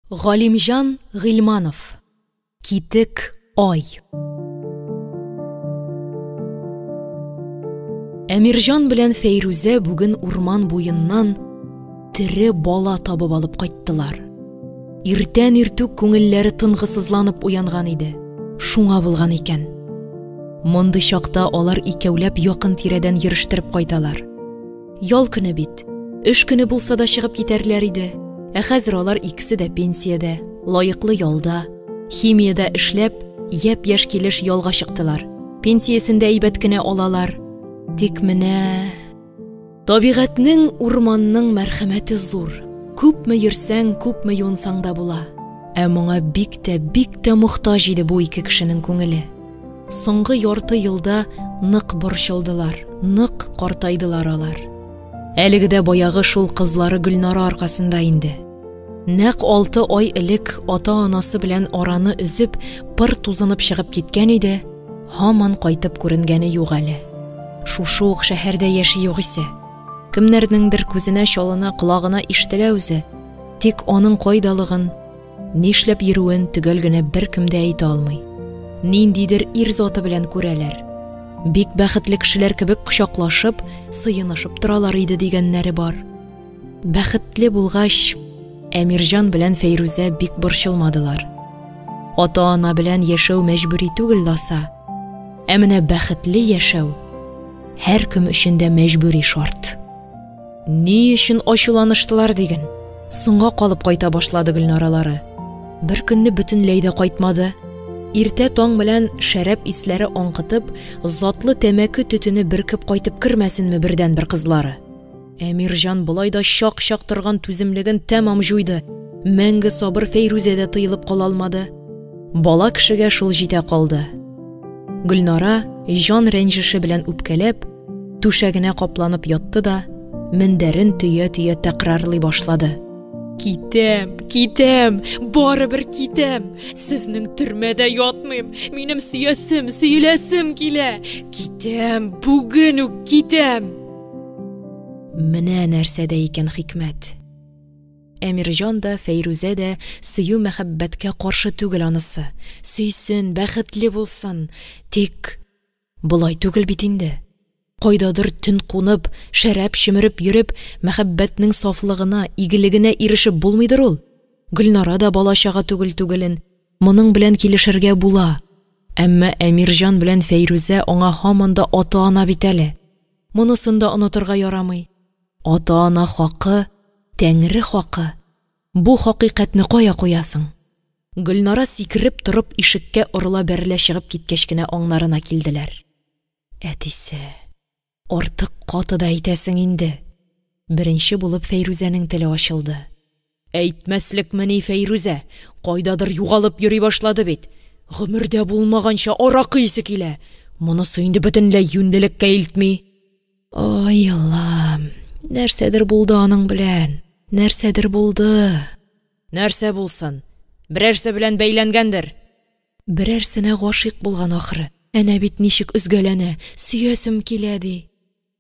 Галимжан Гыйльманов. Китек ай. Әмирҗан белән Фәйрүзә бүген урман буеннан тере бала табып алып кайттылар. Иртән иртүк күңелләре тынгысызланып уянган иде. Шуңа булган икән. Мондый чакта алар икәүләп якын тирәдән йөриштереп кайталар. Ял көне бит. Эш көне булса да чыгып китәрләр иде. Хәзер алар икесе дә пенсиядә, лаеклы ялда, химиядә эшләп, япь-яшь килеш ялга чыктылар. Пенсиясендә әйбәт кенә алалар. Тик менә табигатьнең, урманның мәрхәмәте зур. Күпме йөрсәң, күпме юнсаң да була. Моңа бик тә мохтаҗ иде бу ике кешенең күңеле. Соңгы ярты елда нык борчылдылар, нык картайдылар алар. Әлеге дә баягы шул кызлары Гөлнара аркасында инде. Нәкъ 6 ай элек ата-анасы белән араны үзеп, пыр тузынып чыгып киткән иде, һаман кайтып күренгәне юк әле. Шушы ук шәһәрдә яши юк исә. Кемнәрнеңдер күзенә чалына, колагына ишетелә үзе. Тик аның кайдалыгын, нишләп йөрүен төгәл генә беркем дә әйтә алмый. Ниндидер ир заты белән күрәләр. Бик бәхетле кешеләр кебек кочаклашып, сыенышып торалар иде дигәннәре бар. Бәхетле булгач, Әмирҗан белән Фәйрүзә бик борчылмадылар. Ата-ана белән яшәү мәҗбүри түгел ласа. Менә бәхетле яшәү һәркем өчен дә мәҗбүри шарт. Ни өчен ачуланыштылар диген? Соңга калып кайта башлады Гөлнаралары. Бер көнне бөтенләй дә кайтмады. Иртә таң белән шәраб исләре аңкытып, затлы тәмәке төтене беркеп кайтып кермәсенме бердән бер кызлары. Әмирҗан болай да чак-чак торган түземлеген тәмам җуйды. Мәңге сабыр Фәйрүзәдә тыелып кала алмады. Бала кешегә шул җитә калды. Гөлнара җан рәнҗеше белән үпкәләп, түшәгенә капланып ятты да, мендәрен төя-төя тәкрарлый башлады. Китәм, барыбер китәм. Сезнең төрмәдә ятмыйм. Минем сөйләсем килә. Китәм, бүген үк китәм. Менә нәрсәдә икән хикмәт. Әмирҗан да, Фәйрүзә дә сөю мәхәббәткә каршы түгел анысы. Сөйсен, бәхетле булсын. Тик булай түгел бит инде. Кайдадыр төн кунып, шәраб шимереп йөреп, мәхәббәтнең сафлыгына, игелегенә ирешеп булмыйдыр ул. Гөлнара да балачага түгелен, моның белән килешергә була. Әмма Әмирҗан белән Фәйрүзә аңа һаман да ата-ана бит әле. Монысын да онытырга ярамый. Ата-ана хакы, Тәңре хакы. Бу хакыйкатьне кая куясың? Гөлнара сикереп торып ишеккә орыла бәрелә чыгып киткәч кенә аңнарына килделәр. Әтисе, артык каты да әйтәсең инде. Беренче булып Фәйрүзәнең теле ачылды. Әйтмәслекме Фәйрүзә, кайдадыр югалып йөри башлады бит. Гомердә булмаганча аракы исе килә. Монысы инде бөтенләй юнделеккә илтми. Ай Аллам, нәрсәдер булды аның белән. Нәрсәдер булды. Нәрсә булсын? Берәрсе белән бәйләнгәндер. Берәрсенә гашыйк булган ахры. Әнә бит ничек үзгәләнә, сөясем килә ди.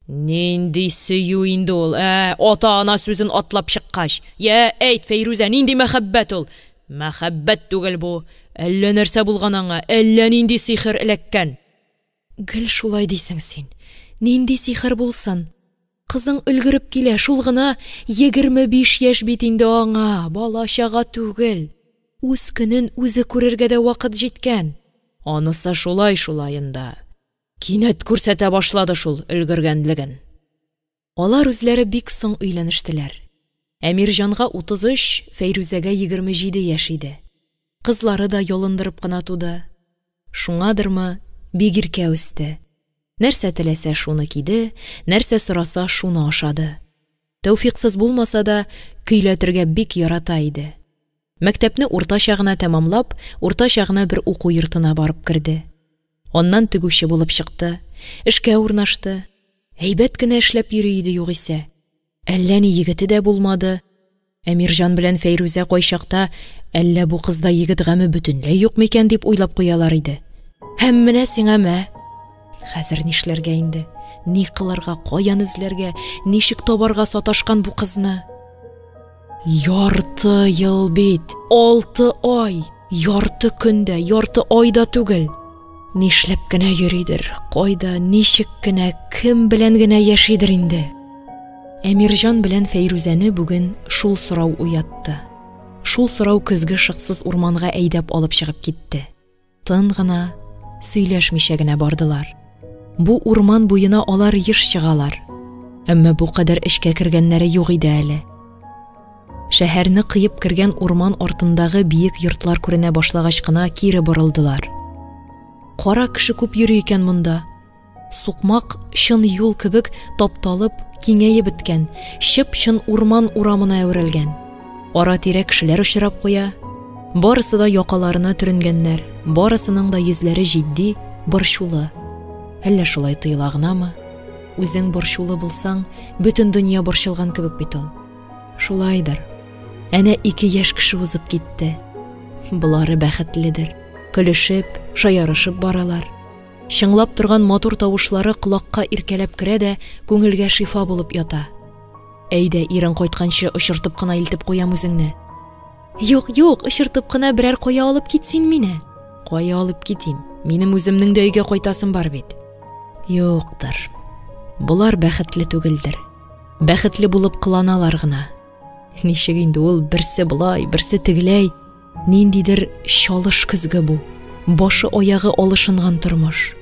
Нинди сөю инде ул, ата-ана сүзен атлап чыккач. Әйт, Фәйрүзә, нинди мәхәббәт ул? Мәхәббәт түгел бу. Әллә нәрсә булган аңа, әллә нинди сихер эләккән. Гел шулай дисең син. Нинди сихер булсын? Кызың өлгереп килә, шул гына 25 яшь бит инде аңа, балачага түгел. Үз көнен үзе күрергә дә вакыт җиткән. Анысы шулай-шулайында. Кинәт күрсәтә башлады шул өлгергәнлеген. Алар үзләре бик соң өйләнештеләр. Әмирҗанга 33, Фәйрүзәгә 27 яшь иде. Кызлары да ялындырып кына туды. Шуңадырмы, бик иркә үсте. Нәрсә теләсә шуны киде, нәрсә сораса шуны ашады. Тәүфиксыз булмаса да, көйләтергә бик ярата иде. Мәктәпне урта чагына тәмамлап, урта чагына бер уку йортына барып керде. Аннан тегүче булып чыкты, эшкә урнашты. Әйбәт кенә эшләп йөри иде югыйсә. Әллә ни егете дә булмады. Әмирҗан белән Фәйрүзә кайчакта, әллә бу кызда егет гаме бөтенләй юк микән дип уйлап куялар иде. Һәм менә сиңәме? Хәзер нишләргә инде? Ни кылырга, каян эзләргә, ничек табарга саташкан бу кызны? Ярты ел бит, 6 ай, ярты көндә, ярты айда түгел. Нишләп кенә йөридер, кайда, ничек кенә, кем белән генә яшидер инде. Әмирҗан белән Фәйрүзәне бүген шул сорау уятты. Шул сорау көзге шыксыз урманга әйдәп алып чыгып китте. Тын гына, сөйләшмичә генә бардылар. Бу урман буена алар еш чыгалар. Әмма бу кадәр эшкә кергәннәре юк иде әле. Шәһәрне кыеп кергән урман артындагы биек йортлар күренә башлагач кына кире борылдылар. Кара кеше күп йөри икән монда. Сукмак чын юл кебек тапталып, киңәеп беткән, чып-чын урман урамына әверелгән. Ара-тирә кешеләр очрап куя. Барысы да якаларына төренгәннәр, барысының да йөзләре җитди, борчулы. Әллә шулай тыела гынамы? Үзең борчулы булсаң, бөтен дөнья борчылган кебек бит ул. Шулайдыр. Әнә 2 яшь кеше узып китте. Булары бәхетледер. Көлешеп, шаярышып баралар. Шыңлап торган матур тавышлары колакка иркәләп керә дә, күңелгә шифа булып ята. Әйдә, ирең кайтканчы очыртып кына илтеп куям үзеңне. Юк, очыртып кына берәр кая алып китсин мине. Кая алып китим? Минем үземнең дә өйгә кайтасым бар бит. Юктыр. Булар бәхетле түгелдер. Бәхетле булып кыланалар гына. Ничек инде ул берсе булай, берсе тегеләй, ниндидер чалыш көзгә бу. Башы аягы алышынган тормыш.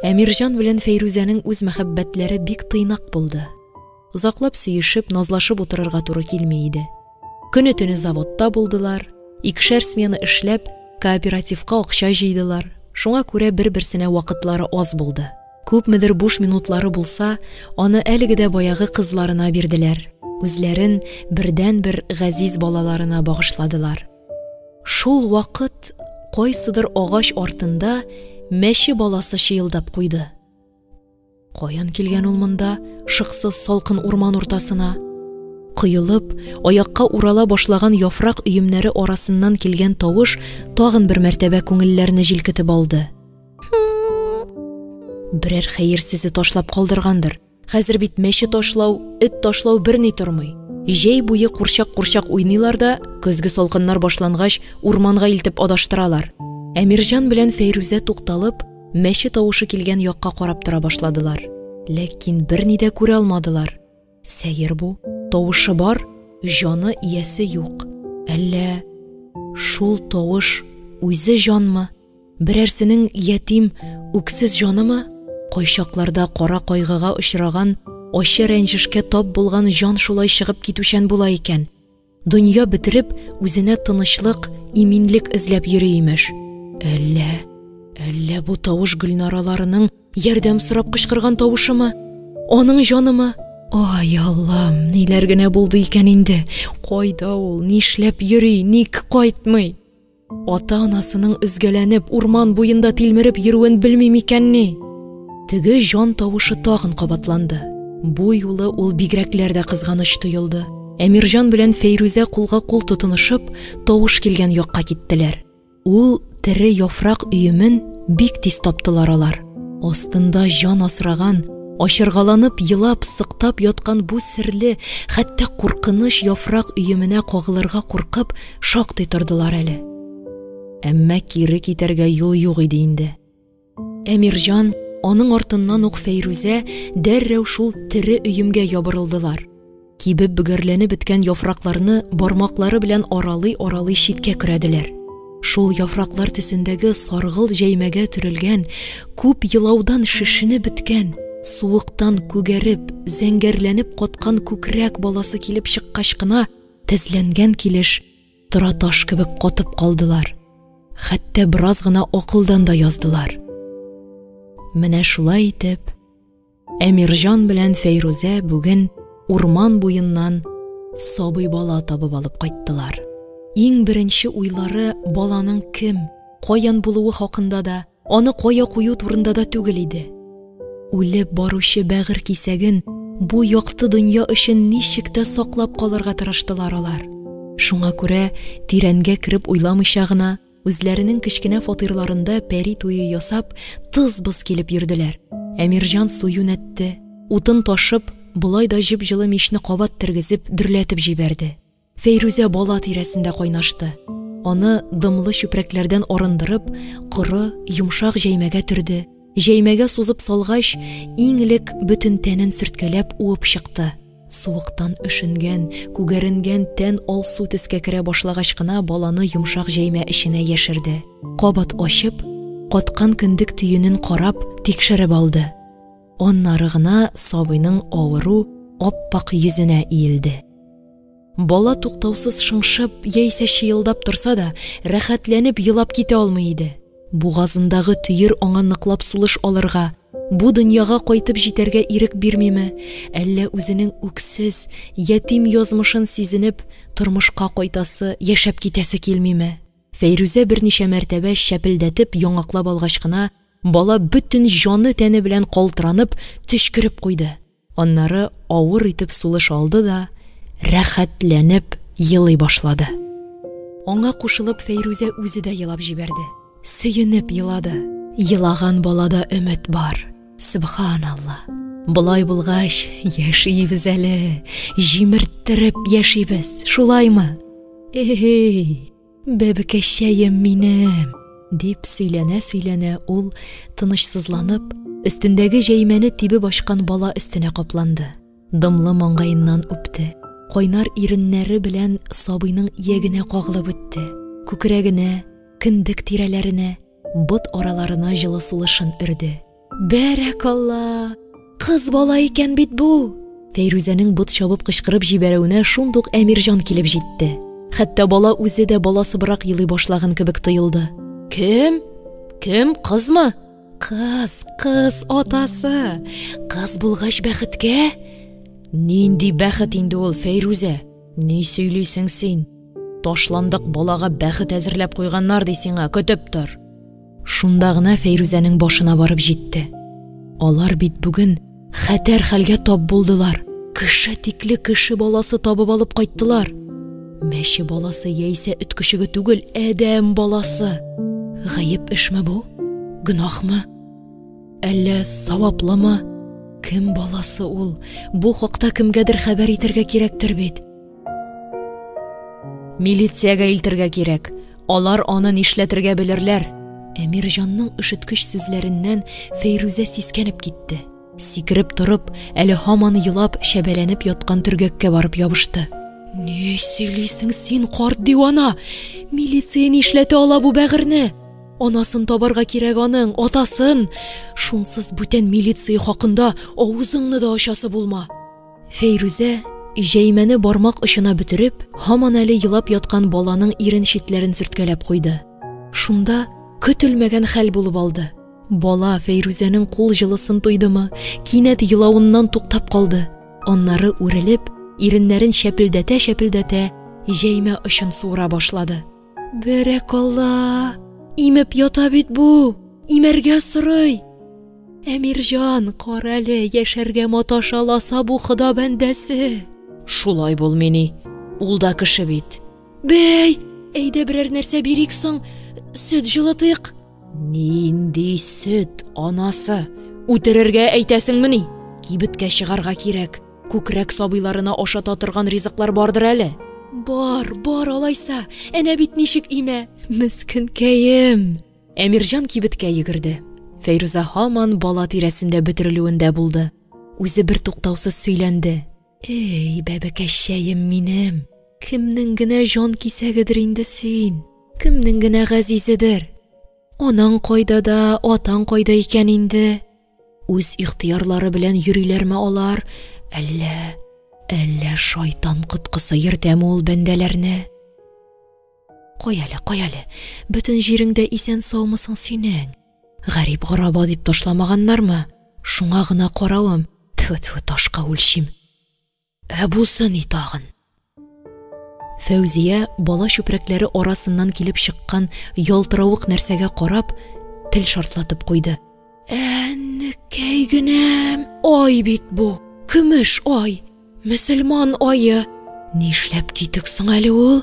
Әмирҗан белән Фәйрүзәнең үз мәхәббәтләре бик тыйнак булды. Узаклап сөешеп, назлашып утырырга туры килми иде. Көне-төне заводта булдылар, 2 смена эшләп, кооперативка акча җыйдылар. Шуңа күрә бер-берсенә вакытлары аз булды. Күпмедер буш минутлары булса, аны әлегедә баягы кызларына бирделәр. Үзләрен бердән-бер газиз балаларына багышладылар. Шул вакыт кайсыдыр агач артында мәче баласы чыелдап куйды. Каян килгән ул монда, шыксыз салкын урман уртасына? Кыйылып, аякка урала башлаган яфрак өемнәре арасыннан килгән тавыш тагын бер мәртәбә күңелләрне җилкетеп алды. Берәр хәерсезе ташлап калдыргандыр. Хәзер бит мәче ташлау, эт ташлау берни тормый. Җәй буе курчак уйныйлар да, көзге салкыннар башлангач урманга илтеп адаштыралар. Әмирҗан белән Фәйрүзә тукталып, мәче тавышы килгән якка карап тора башладылар. Ләкин берни дә күрә алмадылар. Сәер бу, тавышы бар, җаны иясе юк. Әллә шул тавыш үзе җанмы? Берәрсенең ятим, үксез җанымы? Кайчакларда кара кайгыга очраган, ачы рәнҗешкә тап булган җан шулай чыгып китүчән була икән. Дөнья бетереп, үзенә тынычлык, иминлек эзләп йөри имеш. Әллә бу тавыш Гөлнараларының ярдәм сорап кычкырган тавышымы? Аның җанымы? Ай Аллам, ниләр генә булды икән инде? Кайда ул? Нишләп йөри? Ник кайтмый? Ата-анасының үзгәләнеп, урман буенда тилмереп йөрүен белмим икәнни? Теге җан тавышы тагын кабатланды. Бу юлы ул бигрәкләр дә кызганыч тоелды. Әмирҗан белән Фәйрүзә кулга кул тотынышып, тавыш килгән якка киттеләр. Ул тере яфрак өемен бик тиз таптылар алар. Астында җан асраган, ашыргаланып, елап, сыктап яткан бу серле, хәтта куркыныч яфрак өеменә кагылырга куркып, шактый тордылар әле. Әмма кире китәргә юл юк иде инде. Әмирҗан, аның артыннан ук Фәйрүзә дәррәү шул тере өемгә ябырылдылар. Кибеп бөгәрләнеп беткән яфракларны бармаклары белән аралый читкә көрәделәр. Шул яфраклар төсендәге саргыл җәймәгә төрелгән, күп елаудан шешенеп беткән, суыктан күгәреп, зәңгәрләнеп каткан күкрәк баласы килеп чыккач кына, тезләнгән килеш тора таш кебек катып калдылар. Хәтта бераз гына акылдан да яздылар. Менә шулай итеп, Әмирҗан белән Фәйрүзә бүген урман буеннан сабый бала табып алып кайттылар. Иң беренче уйлары баланың кем, каян булуы хакында да, аны кая кую турында да түгел иде. Үлеп баручы бәгыр кисәген бу якты дөнья өчен ничек тә саклап калырга тырыштылар алар. Шуңа күрә тирәнгә кирип уйламыйча гына, үзләренең кечкенә фатирларында пәри туе ясап, тыз-быз килеп йөрделәр. Әмирҗан су юнәтте, утын ташып, Булай да җеп-җылы мичне кабат тергезеп, дөрләтеп җибәрде. Фәйрүзә бала тирәсендә кайнашты. Аны дымлы чүпрәкләрдән арындырып, коры, йомшак җәймәгә төрде. Җәймәгә сузып салгач, иң элек бөтен тәнен сөрткәләп уып чыкты. Суыктан өшенгән, күгәренгән тән алсу төскә керә башлагач кына баланы йомшак җәймә эченә яшерде. Кабат ачып, каткан кендек төенен карап, тикшереп алды. Аннары гына сабыйның авыру, аппак йөзенә иелде. Бала туктаусыз шыңшып, яисә чыелдап торса да, рәхәтләнеп елап китә алмый иде. Бугазындагы төер аңа ныклап сулыш алырга, бу дөньяга кайтып җитәргә ирек бирмиме, әллә үзенең үксез, ятим язмышын сизенеп, тормышка кайтасы, яшәп китәсе килмиме? Фәйрүзә берничә мәртәбә шәпелдәтеп яңаклап алгач кына, бала бөтен җаны тәне белән калтыранып, төшкереп куйды. Аннары авыр итеп сулыш алды да, рәхәтләнеп елый башлады. Аңа кушылып Фәйрүзә үзе дә елап җибәрде. Сөенеп елады. Елаган балада өмет бар. Субханалла. Булай булгач, яшибез әле, җимерттереп яшибез, шулаймы? Эй, бәбекәшәем минем, дип сөйләнә-сөйләнә ул, тынычсызланып, өстендәге җәймәне тибеп ачкан бала өстенә капланды. Дымлы маңгаеннан үпте. Кайнар иреннәре белән сабыйның иягенә кагылып үтте. Күкрәгенә, кендек тирәләренә, бот араларына җылы сулышын өрде. Бәрәкалла! Кыз бала икән бит бу! Фәйрүзәнең бот чабып кычкырып җибәрүенә шундук Әмирҗан килеп җитте. Хәтта бала үзе дә баласыбрак елый башлаган кебек тоелды. Кем? Кем, кызмы? Кыз, атасы. Кыз булгач бәхеткә? Нинди бәхет инде ул, Фәйрүзә? Ни сөйлисең син? Ташландык балага бәхет әзерләп куйганнар ди сиңа, көтеп тор. Шунда гына Фәйрүзәнең башына барып җитте. Алар бит бүген хәтәр хәлгә тап булдылар. Кеше тикле кеше баласы табып алып кайттылар. Мәче баласы яисә эт көчеге түгел, әдәм баласы. Гаеп эшме бу? Гынахмы? Әллә саваплымы? Кем баласы ул? Бу хакта кемгәдер хәбәр итәргә кирәктер бит. Милициягә илтергә кирәк. Алар аны нишләтергә белерләр. Әмирҗанның ишеткеч сүзләреннән Фәйрүзә сискәнеп китте. Сикереп торып, әле һаман елап, шәбәләнеп яткан төргәккә барып ябышты. Ни сөйлисең син, карт дивана? Милиция нишләтә ала бу бәгырне? Анасын табарга кирәк аның, атасын. Шунсыз бүтән милиция хакында авызыңны да ачасы булма. Фәйрүзә җәймәне бармак очына бөтереп, һаман әле елап яткан баланың ирен читләрен сөрткәләп куйды. Шунда көтелмәгән хәл булып алды. Бала Фәйрүзәнең кул җылысын тойдымы, кинәт елавыннан туктап калды. Аннары үрелеп, иреннәрен шәпелдәтә-шәпелдәтә, җәймә очын суыра башлады. Бәрәкалла! Имеп ята бит бу! Имәргә сорый! Әмирҗан, карале, яшәргә маташаласа бу Хода бәндәсе. Шулай булмыни. Ул да кеше бит. Бәй, әйдә берәр нәрсә бирик соң, сөт җылытыйк. Нинди сөт, анасы? Үтерергә әйтәсеңмени? Кибеткә чыгарга кирәк. Күкрәк сабыйларына ашата торган ризыклар бардыр әле. Бар алайса, әнә бит ничек имә. Мискенкәем. Әмирҗан кибеткә йөгерде. Фәйрүзә һаман бала тирәсендә бөтерелүендә булды. Үзе бер туктаусыз сөйләнде. Эй, бәбекәшәем минем. Кемнең генә җан кисәгедер инде син? Кемнең генә газизедер? Анаң кайда да, атаң кайда икән инде? Үз ихтыярлары белән йөриләрме алар? Әллә шайтан кыткысы йөртәме ул бәндәләрне? Кой әле, бөтен җиреңдә исән саумысың синең? Гарип гыраба дип ташламаганнармы? Шуңа гына каравым, тфу-тфу, ташка үлчим. Бусы ни тагын? Фәүзия бала чүпрәкләре арасыннан килеп чыккан ялтыравык нәрсәгә карап, тел шартлатып куйды. Әнекәй генәм, ай бит бу, көмеш ай, мөселман айы. Нишләп китек соң әле ул?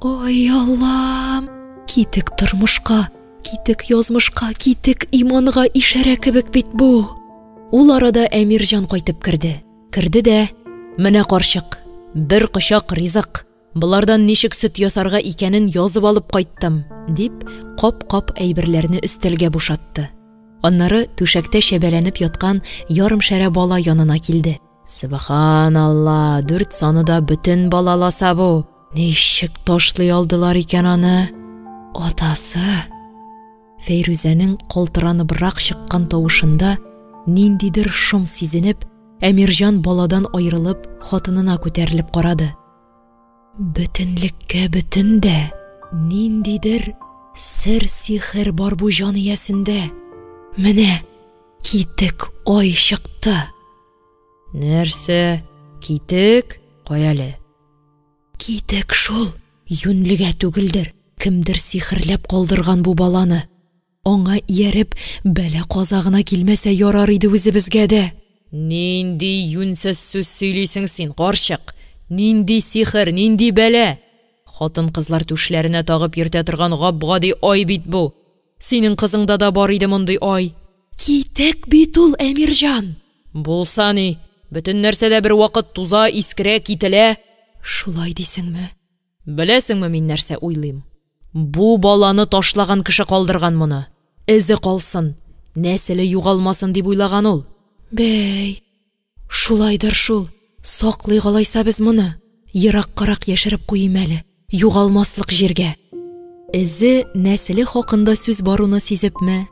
Ай Аллам, китек тормышка, китек язмышка, китек иманга ишарә кебек бит бу. Ул арада Әмирҗан кайтып керде. Кірді дә, «Менә карчык, бер кочак ризык. Булардан ничек сөт ясарга икәнен язып алып кайттым», дип, кап-кап әйберләрне өстәлгә бушатты. Аннары түшәктә шәбәләнеп яткан ярым шәрә бала янына килде. Субханалла, 4 саны да бөтен балаласа бу. Ничек ташлый алдылар икән аны? Атасы. Фәйрүзәнең калтыраныбрак чыккан тавышында ниндидер шом сизенеп, Әмирҗан баладан айрылып, хатынына күтәрелеп карады. Бөтенлеккә бөтен дә, ниндидер сер-сихер бар бу җан иясендә. Менә китек ай чыкты. Нәрсә? Китек? Каяле? Китек шул, юнлегә түгелдер. Кемдер сихерләп калдырган бу баланы. Аңа ияреп, бәла казагына килмәсә ярар иде үзебезгә дә. Нинди юнсыз сүз сөйлисең син, карчык? Нинди сихер, нинди бәла? Хатын-кызлар түшләренә тагып йөртә торган гап-гади ай бит бу. Синең кызыңда да бар иде мондый ай. Китек бит ул, Әмирҗан. Булса ни, бөтен нәрсәдә бер вакыт туза, искерә, кителә. Шулай дисеңме? Беләсеңме мин нәрсә уйлыйм? Бу баланы ташлаган кеше калдырган моны. Эзе калсын, нәселе югалмасын дип уйлаган ул. Бәй, шулайдыр шул. Саклый галайса без моны. Ерак-карак яшереп куйым әле, югалмаслык җиргә. Эзе нәселе хакында сүз баруны сизепме?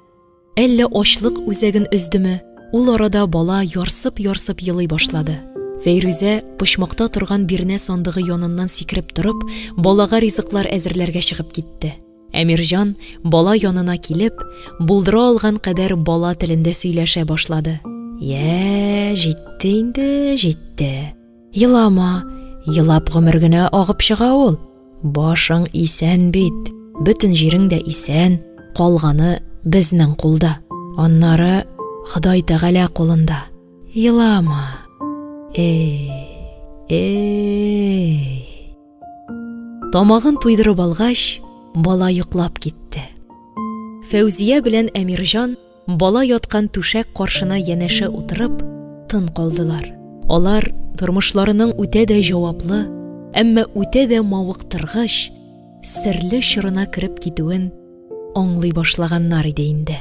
Әллә ачлык үзәген өздеме? Ул арада бала ярсып-ярсып елый башлады. Фәйрүзә почмакта торган бирнә сандыгы яныннан сикереп торып, балага ризыклар әзерләргә чыгып китте. Әмирҗан бала янына килеп, булдыра алган кадәр бала телендә сөйләшә башлады. Я, җитте инде, җитте. Елама, елап гомер генә агып чыга ул. Башың исән бит, бөтен җирең дә исән, калганы безнең кулда. Аннары Ходай Тәгалә кулында. Елама. Тамагын туйдырып алгач, бала йоклап китте. Фәүзия белән Әмирҗан бала яткан түшәк каршына янәшә утырып, тын калдылар. Алар тормышларының үтә дә җаваплы, әмма үтә дә мавыктыргыч, серле чорына кирип китүен аңлый башлаганнар иде инде.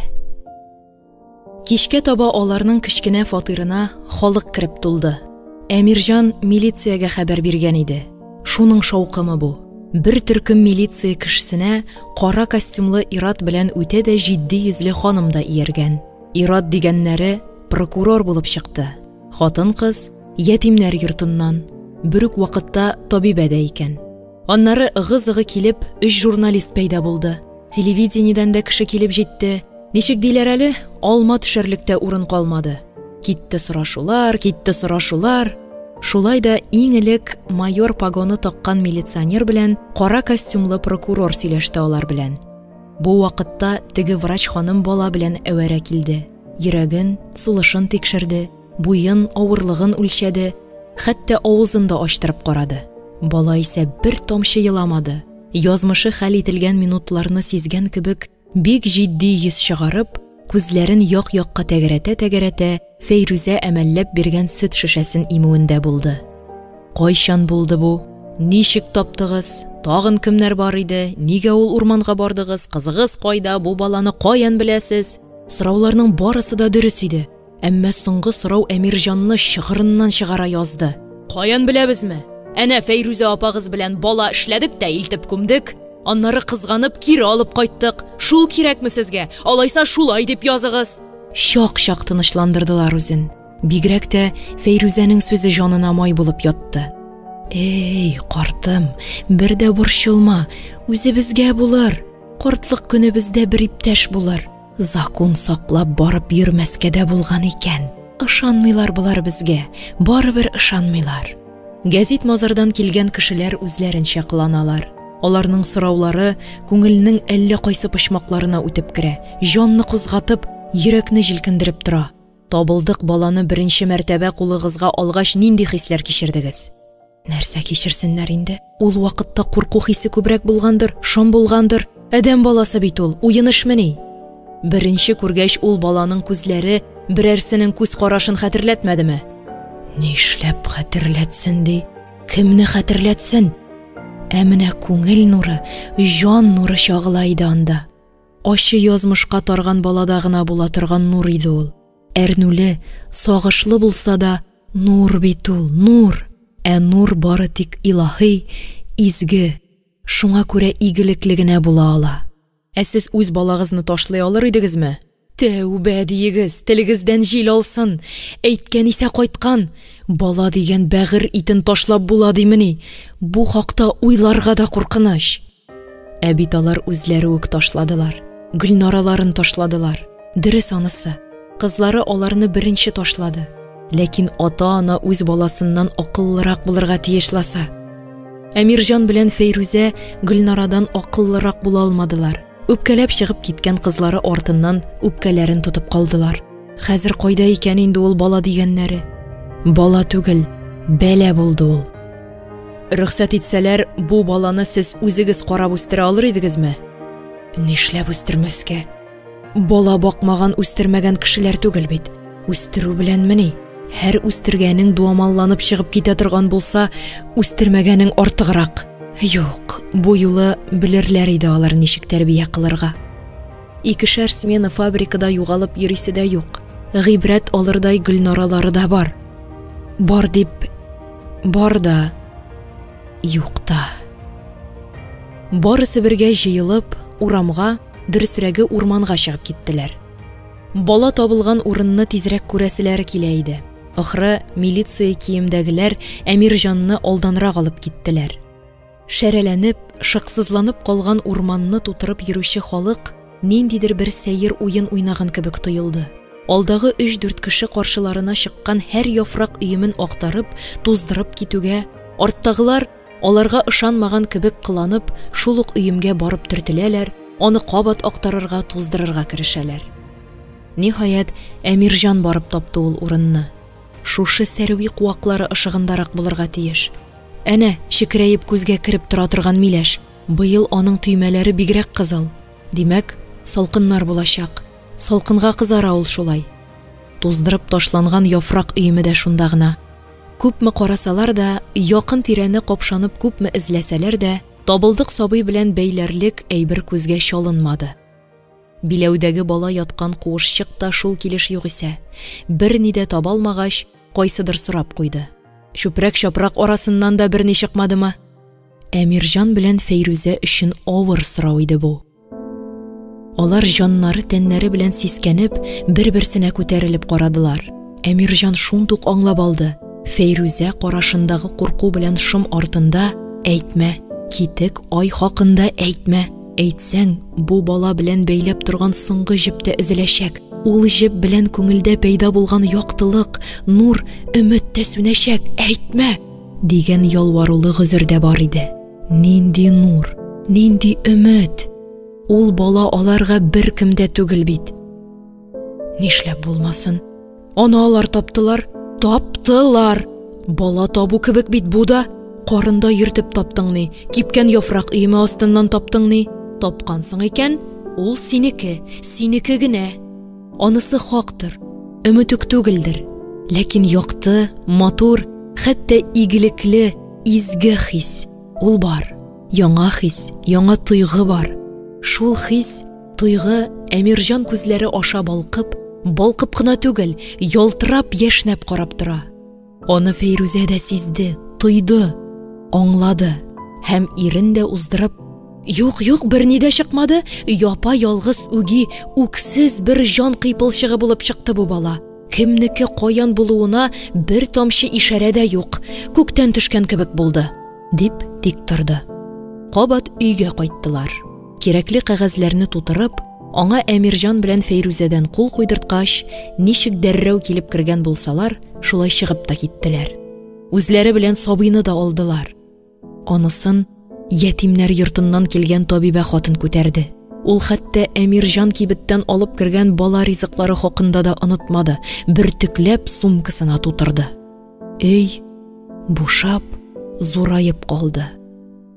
Кичкә таба аларның кечкенә фатирына халык кирип тулды. Әмирҗан милициягә хәбәр биргән иде. Шуның шаукымы бу. Бер төркем милиция кешесенә кара костюмлы ир-ат белән үтә дә җитди йөзле ханым да ияргән. Ир-ат дигәннәре прокурор булып чыкты. Хатын-кыз ятимнәр йортыннан, бер үк вакытта табибә дә икән. Аннары ыгы-зыгы килеп, 3 журналист пәйда булды. Телевидениедән дә кеше килеп җитте. Ничек диләр әле, алма төшәрлектә урын калмады. Китте сорашулар. Шулай да иң элек майор погоны таккан милиционер белән кара костюмлы прокурор сөйләште алар белән. Бу вакытта теге врач ханым бала белән әвәрә килде. Йөрәген, сулышын тикшерде, буен, авырлыгын үлчәде, хәтта авызын да ачтырып карады. Бала исә бер тамчы еламады. Язмышы хәл ителгән минутларны сизгән кебек, бик җитди йөз чыгарып, күзләрен як-якка тәгәрәтә, Фәйрүзә әмәлләп биргән сөт шешәсен имүендә булды. Кайчан булды бу? Ничек таптыгыз? Тагын кемнәр бар иде? Нигә ул урманга бардыгыз? Кызыгыз кайда? Бу баланы каян беләсез? Сорауларның барысы да дөрес иде. Әмма соңгы сорау Әмирҗанны шыгырыннан чыгара язды. Каян беләбезме? Әнә Фәйрүзә апагыз белән бала эшләдек тә илтеп күмдек. Аннары кызганып кире алып кайттык. Шул кирәкме сезгә? Алайса шулай дип языгыз. Шак-шак тынычландырдылар үзен. Бигрәк тә Фәйрүзәнең сүзе җанына май булып ятты. Эй, картым, бер дә борчылма, үзебезгә булыр. Картлык көне бездә бер иптәш булыр. Закон саклап барып йөрмәскә дә булган икән. Ышанмыйлар булар безгә, барыбер ышанмыйлар. Гәзит-мазардан килгән кешеләр үзләренчә кыланалар. Аларның сораулары күңелнең әллә кайсы почмакларына үтеп керә, җанны кузгатып, йөрәкне җилкендереп тора. Табылдык баланы беренче мәртәбә кулыгызга алгач нинди хисләр кичердегез? Нәрсә кичерсеннәр инде? Ул вакытта курку хисе күбрәк булгандыр, шом булгандыр. Адәм баласы бит ул, уенышмыни? Беренче күргәч ул баланың күзләре берәрсенең күз карашын хәтерләтмәдеме? Нишләп хәтерләтсен ди? Кемне хәтерләтсен? Менә күңел нуры, жан нуры чагыла иде анда. Ачы язмышка тарган балада гына була торган нур иде ул. Әрнүле, сагышлы булса да, нур бит ул, нур. Нур бары тик илаһи, изге. Шуңа күрә игелекле генә була ала. Сез үз балагызны ташлый алыр идегезме? Тәүбә диегез, телегездән җил алсын. Әйткән исә кайткан. Бала дигән бәгыр итен ташлап була димени? Бу хакта уйларга да куркыныч. Бит алар үзләре үк ташладылар. Гөлнараларын ташладылар. Дөрес анысы. Кызлары аларны беренче ташлады. Ләкин ата-ана үз баласыннан акыллырак булырга тиешласа. Әмирҗан белән Фәйрүзә Гөлнарадан акыллырак була алмадылар. Үпкәләп чыгып киткән кызлары артыннан үпкәләрен тотып калдылар. Хәзер кайда икән инде ул бала дигәннәре? Бала түгел, бәлә булды ул. Рөхсәт итсәләр, бу баланы сез үзегез карап үстерә алыр идегезме? Нишләп үстермәскә? Бала бакмаган, үстермәгән кешеләр түгел бит. Үстерү беләнмени? Һәр үстергәнең дуамалланып чыгып китә торган булса, үстермәгәнең артыграк. Юк, бу юлы белерләр иде алар ничек тәрбия кылырга. Икешәр смена фабрикада югалып йөрисе дә юк. Гыйбрәт алырдай Гөлнаралары да бар. Бар дип, бар да, юк та. Барысы бергә җыелып, урамга, дөресрәге урманга чыгып киттеләр. Бала табылган урынны тизрәк күрәселәре килә иде. Ахры, милиция киемдәгеләр Әмирҗанны алданрак алып киттеләр. Шәрәләнеп, шыксызланып калган урманны тутырып йөрүче халык ниндидер бер сәер уен уйнаган кебек тоелды. Алдагы 3-4 кеше каршыларына чыккан һәр яфрак өемен актарып, туздырып китүгә, арттагылар аларга ышанмаган кебек кыланып, шул ук өемгә барып төртеләләр, аны кабат актарырга, туздырырга керешәләр. Ниһаять, Әмирҗан барып тапты ул урынны. Шушы сәрви куаклары ышыгындарак булырга тиеш. Әнә, шикрәеп күзгә кереп тора торган миләш. Быел аның төймәләре бигрәк кызыл. Димәк, салкыннар булачак. Салкынга кызара ул шулай. Туздырып ташланган яфрак өеме дә шунда гына. Күпме карасалар да, якын тирәне капшанып күпме эзләсәләр дә, табылдык сабый белән бәйләрлек әйбер күзгә чалынмады. Биләүдәге бала яткан куышчык та шул килеш юк исә, бер ни дә табалмагач, кайсыдыр сорап куйды. Чүпрәк-чапрак арасыннан да берни чыкмадымы? Әмирҗан белән Фәйрүзә өчен авыр сорау иде бу. Алар җаннары тәннәре белән сискәнеп, бер-берсенә күтәрелеп карадылар. Әмирҗан шундук аңлап алды. Фәйрүзә карашындагы курку белән шым артында: "Әйтмә, китек ай хакында әйтмә. Әйтсәң, бу бала белән бәйләп торган соңгы җептә өзеләчәк. Ул җеп белән күңелдә пәйда булган яктылык, нур, өмет тә сүнәчәк. Әйтмә!" дигән ялварулы гозер дә бар иде. Нинди нур, нинди өмет? Ул бала аларга бер кем дә түгел бит. Нишләп булмасын? Аны алар таптылар. Таптылар! Бала табу кебек бит бу да. Карында йөртеп таптың ни? Кипкән яфрак өеме астыннан таптың ни? Тапкансың икән, ул синеке, синеке генә. Анысы хактыр, өмөтүк түгелдер. Ләкин якты, матур, хәтта игелекле, изге хис. Ул бар. Яңа хис, яңа тойгы бар. Шул хис, тойгы Әмирҗан күзләре аша балкып кына түгел, ялтырап яшьнәп карап тора. Аны Фәйрүзә дә сизде, тойды, аңлады һәм ирен дә уздырып: "Юк, берни дә чыкмады, япа ялгыз үги, үксез бер җан кыйпылчыгы булып чыкты бу бала. Кемнеке каян булуына бер тамчы ишарә дә юк, күктән төшкән кебек булды", дип тик торды. Кабат өйгә кайттылар. Кирәкле кәгазьләрне тутырып, аңа Әмирҗан белән Фәйрүзәдән кул куйдырткач, ничек дәррәү килеп кергән булсалар, шулай чыгып та киттеләр. Үзләре белән сабыйны да алдылар. Анысын ятимнәр йортыннан килгән табиба хатын күтәрде. Ул хәтта Әмирҗан кибеттән алып кергән бала ризыклары хакында да онытмады, бөртекләп сумкасына тутырды. Өй бушап, зурайып калды.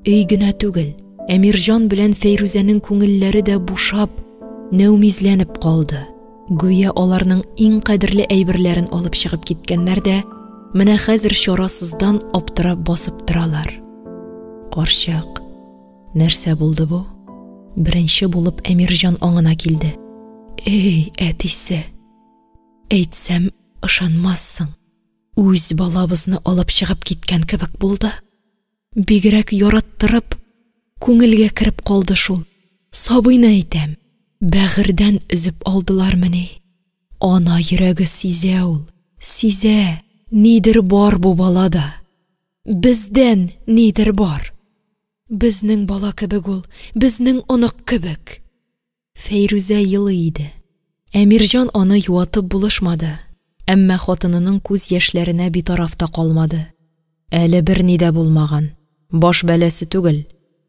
Өй генә түгел, Әмирҗан белән Фәйрүзәнең күңелләре дә бушап, нәүмизләнеп калды. Гүя аларның иң кадерле әйберләрен алып чыгып киткәннәр дә, Менә хәзер чарасыздан аптырап басып торалар. Карчык, нәрсә булды бу? Беренче булып Әмирҗан аңына килде. Эй, әтисе, әйтсәм ышанмассың. Үз балабызны алып чыгып киткән кебек булды. Бигрәк яраттырып, күңелгә кирип калды шул. Сабыйны әйтәм, бәгырьдән үзеп алдылар менә. Ана йөрәге сизә ул, сизә. Нидер бар бу балада. Бездән нидер бар. Безнең бала кебек ул, безнең онык кебек. Фәйрүзә йылы иде. Әмирҗан аны юатып булышмады. Әмма хатынының күз яшьләренә битарафта калмады. Әле бер ни дә булмаган. Баш бәләсе түгел.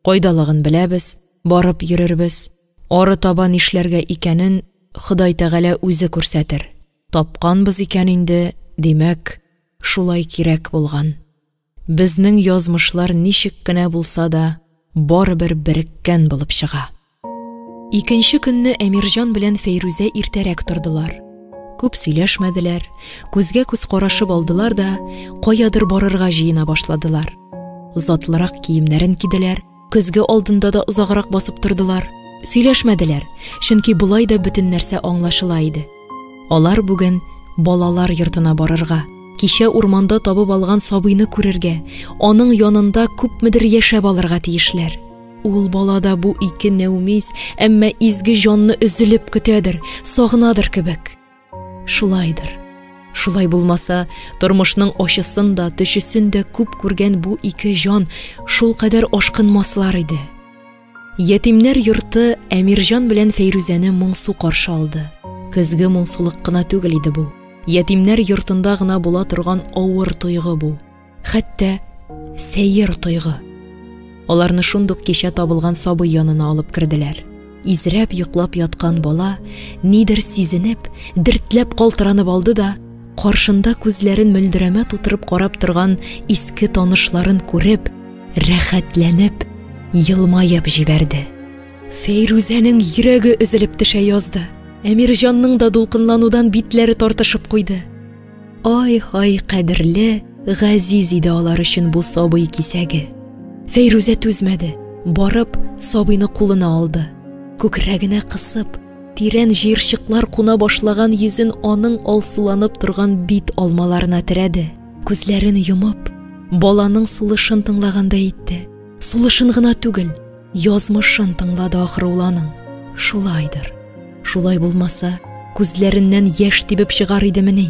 Кайдалыгын беләбез, барып йөрербез. Ары таба нишләргә икәнен Ходай Тәгалә үзе күрсәтер. Тапканбыз икән инде, димәк, шулай кирәк булган. Безнең язмышлар ничек кенә булса да, барыбер береккән булып чыга. Икенче көнне Әмирҗан белән Фәйрүзә иртәрәк тордылар. Күп сөйләшмәделәр, күзгә күз карашып алдылар да, каядыр барырга җыена башладылар. Затлырак киемнәрен киделәр, көзге алдында да озаграк басып тордылар. Сөйләшмәделәр, чөнки булай да бөтен нәрсә аңлашыла иде. Алар бүген балалар йортына барырга, кичә урманда табып алган сабыйны күрергә, аның янында күпмедер яшәп алырга тиешләр. Ул балада бу ике нәүмис, әмма изге җанны өзелеп көтәдер, сагынадыр кебек. Шулайдыр. Шулай булмаса, тормышның ачысын да, төшесен дә күп күргән бу ике җан шул кадәр ашкынмаслар иде. Ятимнәр йорты Әмирҗан белән Фәйрүзәне моңсу каршы алды. Көзге моңсулык кына түгел иде бу. Ятимнәр йортында гына була торган авыр тойгы бу. Хәтта сәйер тойгы. Аларны шундук кичә табылган сабый янына алып керделәр. Изрәп йоклап яткан бала нидер сизенеп, дертләп калтыранып алды да, каршында күзләрен мөлдерәмә тутырып карап торган иске танышларын күреп, рәхәтләнеп, йылмаеп җибәрде. Фәйрүзәнең йөрәге өзелеп төшә язды. Әмирҗанның да дулкынланудан битләре тартышып куйды. Ай-һай кадерле, газиз иде алар өчен бу сабый кисәге. Фәйрүзә түзмәде, барып сабыйны кулына алды. Күкрәгенә кысып, тирән җирчыклар куна башлаган йөзен аның алсуланып торган бит алмаларына терәде. Күзләрен йомып, баланың сулышын тыңлаганда итте. Сулышын гына түгел, язмышын тыңлады ахры ул аның. Шулайдыр. Шулай булмаса, күзләреннән яшь тибеп чыгар иде менә.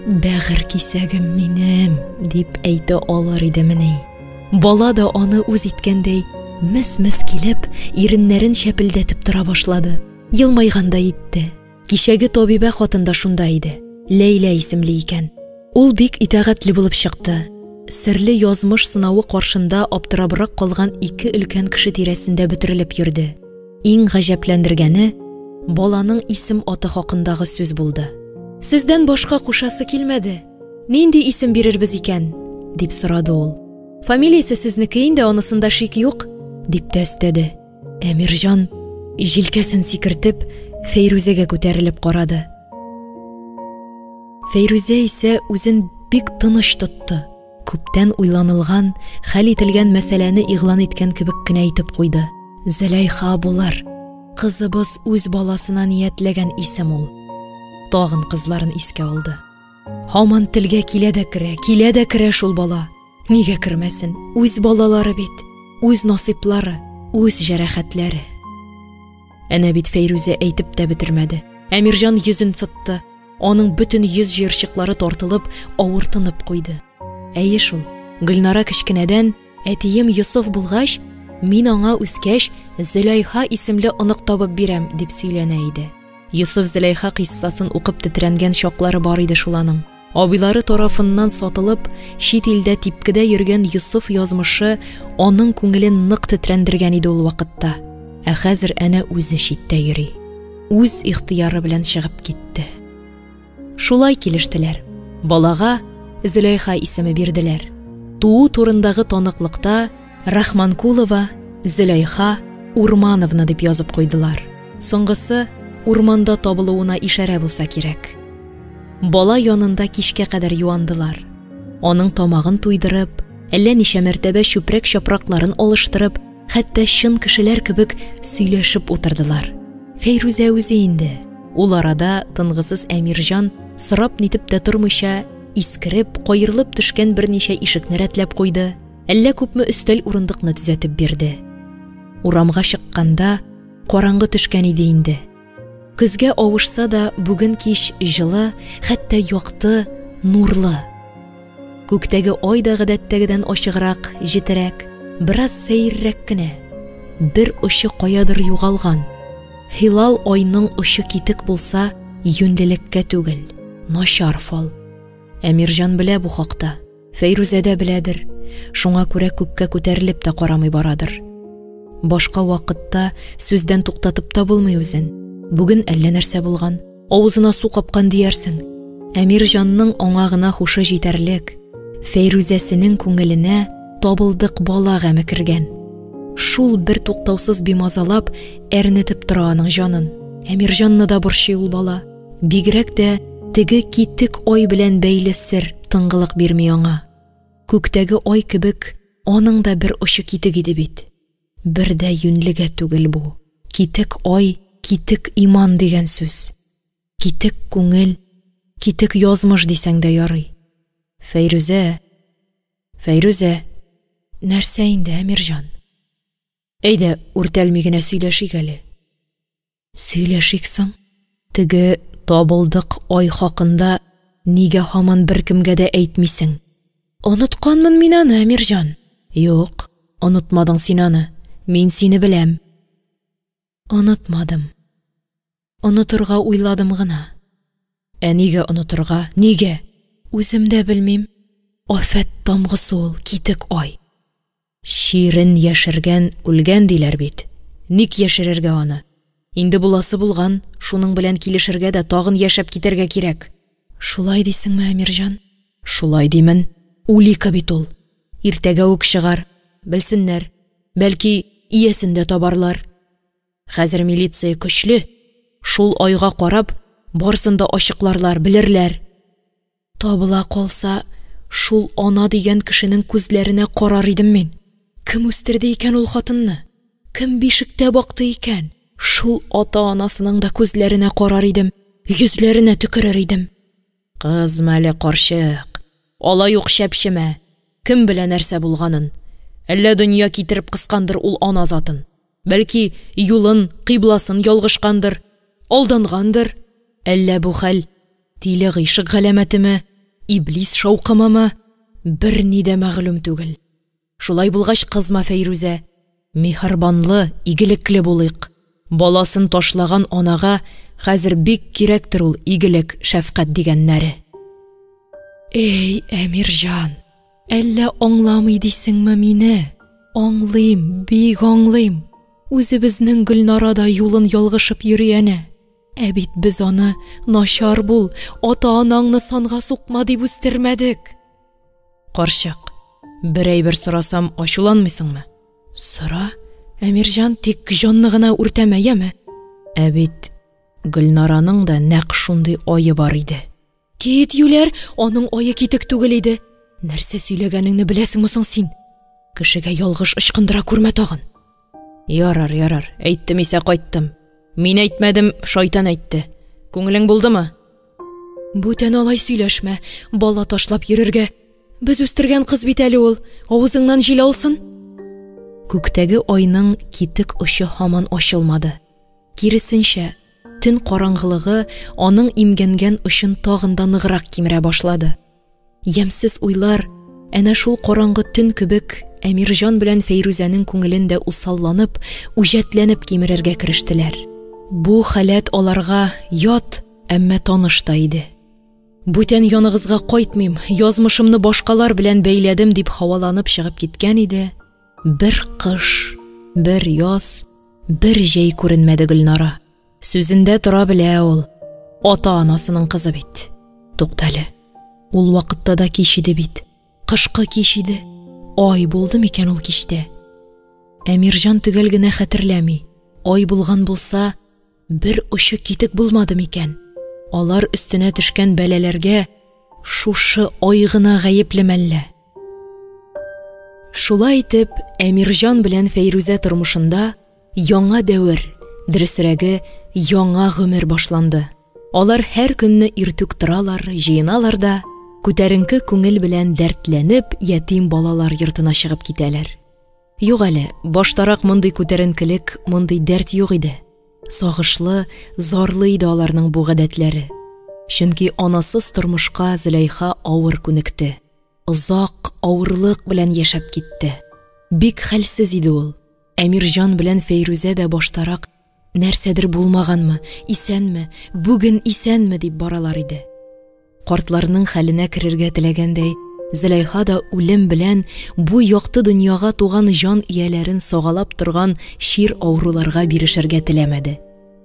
Бәгыр кисәгем минем, дип әйтә алар иде менә. Бала да аны үз иткәндәй, мес-мес килеп, иреннәрен шәпелдәтеп тора башлады. Йылмайганда итте. Кичәге табиба хатын да шунда иде. Ләйлә исемле икән. Ул бик итәгатьле булып чыкты. Серле язмыш сынавы каршында аптырабрак калган ике өлкән кеше тирәсендә бөтерелеп йөрде. Иң гаҗәпләндергәне баланың исем аты хакындагы сүз булды. Сездән башка кушасы килмәде. Нинди исем бирербез икән? Дип сорады ул. Фамилиясе сезнеке инде, анысында шик юк, дип тә өстәде. Әмирҗан җилкәсен сикертеп Фәйрүзәгә күтәрелеп карады. Фәйрүзә исә үзен бик тыныч тотты. Күптән уйланылган, хәл ителгән мәсьәләне игълан иткән кебек кенә әйтеп куйды. Зөләйха булыр. Кызыбыз үз баласына ниятләгән исем ул. Тагын кызларын искә алды. Һаман телгә килә дә керә шул бала. Нигә кермәсен? Үз балалары бит, үз насыйплары, үз җәрәхәтләре. Әнә бит Фәйрүзә әйтеп тә бетермәде. Әмирҗан йөзен сытты. Аның бөтен йөз җирчыклары тартылып, авыртынып куйды. Әйе шул, Гөлнара кечкенәдән, әтием Йосыф булгач, мин аңа үскәч Зөләйха исемле онык табып бирәм, дип сөйләнә иде. Йосыф Зөләйха кыйссасын укып тетрәнгән чаклары бар иде шул аның. Абилары тарафыннан сатылып, чит илдә типкедә йөргән Йосыф язмышы аның күңелен нык тетрәндергән иде ул вакытта. Ә хәзер әнә үзе читтә йөри. Үз ихтыяры белән чыгып китте. Шулай килештеләр. Балага Зөләйха исеме бирделәр. Туу турындагы таныклыкта Рахманкулова, Зөләйха Урмановна дип язып куйдылар. Соңгысы урманда табылуына ишарә булса кирәк. Бала янында кичкә кадәр юандылар. Аның тамагын туйдырып, әллә ничә мәртәбә чүпрәк-чапракларын алыштырып, хәтта чын кешеләр кебек сөйләшеп утырдылар. Фәйрүзә үзе инде. Ул арада тынгысыз Әмирҗан сырап нитеп тә тормыйча, искереп, кайырылып төшкән берничә ишекне рәтләп куйды. Әллә күпме өстәл урындыкны төзәтеп бирде. Урамга чыкканда караңгы төшкән иде инде. Көзгә авышса да, бүген кич җылы, хәтта якты, нурлы. Күктәге ай да гадәттәгедән ачыграк, җитәрәк, бераз сәеррәк кенә. Бер очы каядыр югалган. Хилал айның очы китек булса, юнделеккә түгел, начар фал. Әмирҗан белә бу хакта. Фәйрүзә дә беләдер. Шуңа күрә күккә күтәрелеп тә карамый барадыр. Башка вакытта сүздән туктатып та булмый үзен. Бүген әллә нәрсә булган. Авызына су капкан диярсең. Әмирҗанның аңа гына хушы җитәрлек. Фәйрүзәсенең күңеленә табылдык бала гаме кергән. Шул бер туктаусыз бимазалап, әрнетеп тора аның җанын. Әмирҗанны да борчый ул бала. Бигрәк тә теге китек ай белән бәйле сер тыңгылык бирми аңа. Күктәге ай кебек, аның да бер очы китек иде бит. Бер дә юнлегә түгел бу. Китек ай, китек иман дигән сүз. Китек күңел, китек язмыш дисәң дә ярый. Фәйрүзә, нәрсә инде, Әмирҗан? Әйдә, үртәлми генә сөйләшик әле. Сөйләшик соң? Теге табылдык ай хакында нигә һаман беркемгә дә әйтмисең? Онытканмын мин аны, Әмирҗан. Юк, онытмадың син аны. Мин сине беләм. Онытмадым. Онытырга уйладым гына. Нигә онытырга? Нигә? Үзем дә белмим. Афәт тамгысы ул, китек ай. Ширин яшергән, үлгән диләр бит. Ник яшерергә аны? Инде буласы булган, шуның белән килешергә дә тагын яшәп китәргә кирәк. Шулай дисеңме, Әмирҗан? Шулай димен. Улика бит ул. Иртәгә үк чыгар. Белсеннәр. Бәлки, иясендә табарлар. Хәзер милиция көчле. Шул айга карап, барсында ачыкларлар, белерләр. Табыла калса, шул ана дигән кешенең күзләренә карар идем мин. Кем үстерде икән ул хатынны? Кем бишектә бакты икән? Шул ата-анасының да күзләренә карар идем, йөзләренә төкерер идем. Кыз мәле карчык, алай ук шәпшемә. Кем белә нәрсә булганын? Әллә дөнья китереп кыскандыр ул ана затын. Бәлки, юлын, кыйбласын ялгышкандыр, алдангандыр. Әллә бу хәл тиле гыйшык галәмәтеме, иблис шаукымымы? Берни дә мәгълүм түгел. Шулай булгач, кызма, Фәйрүзә. Миһербанлы, игелекле булыйк. Баласын ташлаган анага хәзер бик кирәктер ул игелек, шәфкать дигәннәре. Эй, Әмирҗан, әллә аңламый дисеңме мине? Аңлыйм, бик аңлыйм. Үзебезнең Гөлнарада юлын ялгышып йөри әнә. Бит без аны начар бул, ата-анаңны санга сукма дип үстермәдек. Карчык, бер әйбер сорасам ачуланмыйсыңмы? Сора, Әмирҗан, тик җанны гына үртәмә, яме? Бит Гөлнараның да нәкъ шундый айы бар иде. Кит, юләр, аның айы китек түгел иде. Нәрсә сөйләгәнеңне беләсеңме соң син? Кешегә ялгыш ычкындыра күрмә тагын. Ярар, әйттем исә кайттым. Мин әйтмәдем, шайтан әйтте. Күңелең булдымы? Бүтән алай сөйләшмә, бала ташлап йөрергә. Без үстергән кыз бит әле ул, авызыңнан җил алсын. Күктәге айның китек очы һаман ачылмады. Киресенчә, төн караңгылыгы аның имгәнгән очын тагын да ныграк кимерә башлады. Ямсыз уйлар, әнә шул караңгы төн кебек, Әмирҗан белән Фәйрүзәнең күңелендә усалланып, үҗәтләнеп кимерергә керештеләр. Бу халәт аларга ят, әмма таныш та иде. Бүтән яныгызга кайтмыйм, язмышымны башкалар белән бәйләдем дип хаваланып чыгып киткән иде. Бер кыш, бер яз, бер җәй күренмәде Гөлнара. Сүзендә тора белә ул. Ата-анасының кызы бит. Туктале. Ул вакытта да кич иде бит. Кышкы кич иде. Ай булды микән ул кичтә? Әмирҗан төгәл генә хәтерләми. Ай булган булса, бер очы китек булмады микән? Алар өстенә төшкән бәләләргә Шушы ай гына гаеплеме әллә? Шулай итеп, Әмирҗан белән Фәйрүзә тормышында яңа дәвер, дөресрәге, яңа гомер башланды. Алар һәр көнне иртүк торалар, җыеналар да, күтәренке күңел белән дәртләнеп, ятим балалар йортына чыгып китәләр. Юк әле, баштарак мондый күтәренкелек, мондый дәрт юк иде. Сагышлы, зарлы иде аларның бу гадәтләре. Чөнки анасыз тормышка Зөләйха авыр күнекте. Озак авырлык белән яшәп китте. Бик хәлсез иде ул. Әмирҗан белән Фәйрүзә дә баштарак нәрсәдер булмаганмы, исәнме, бүген исәнме дип баралар иде. Картларның хәленә керергә теләгәндәй, Зөләйха да үлем белән бу якты дөньяга туган җан ияләрен сагалап торган шир авыруларга бирешергә теләмәде.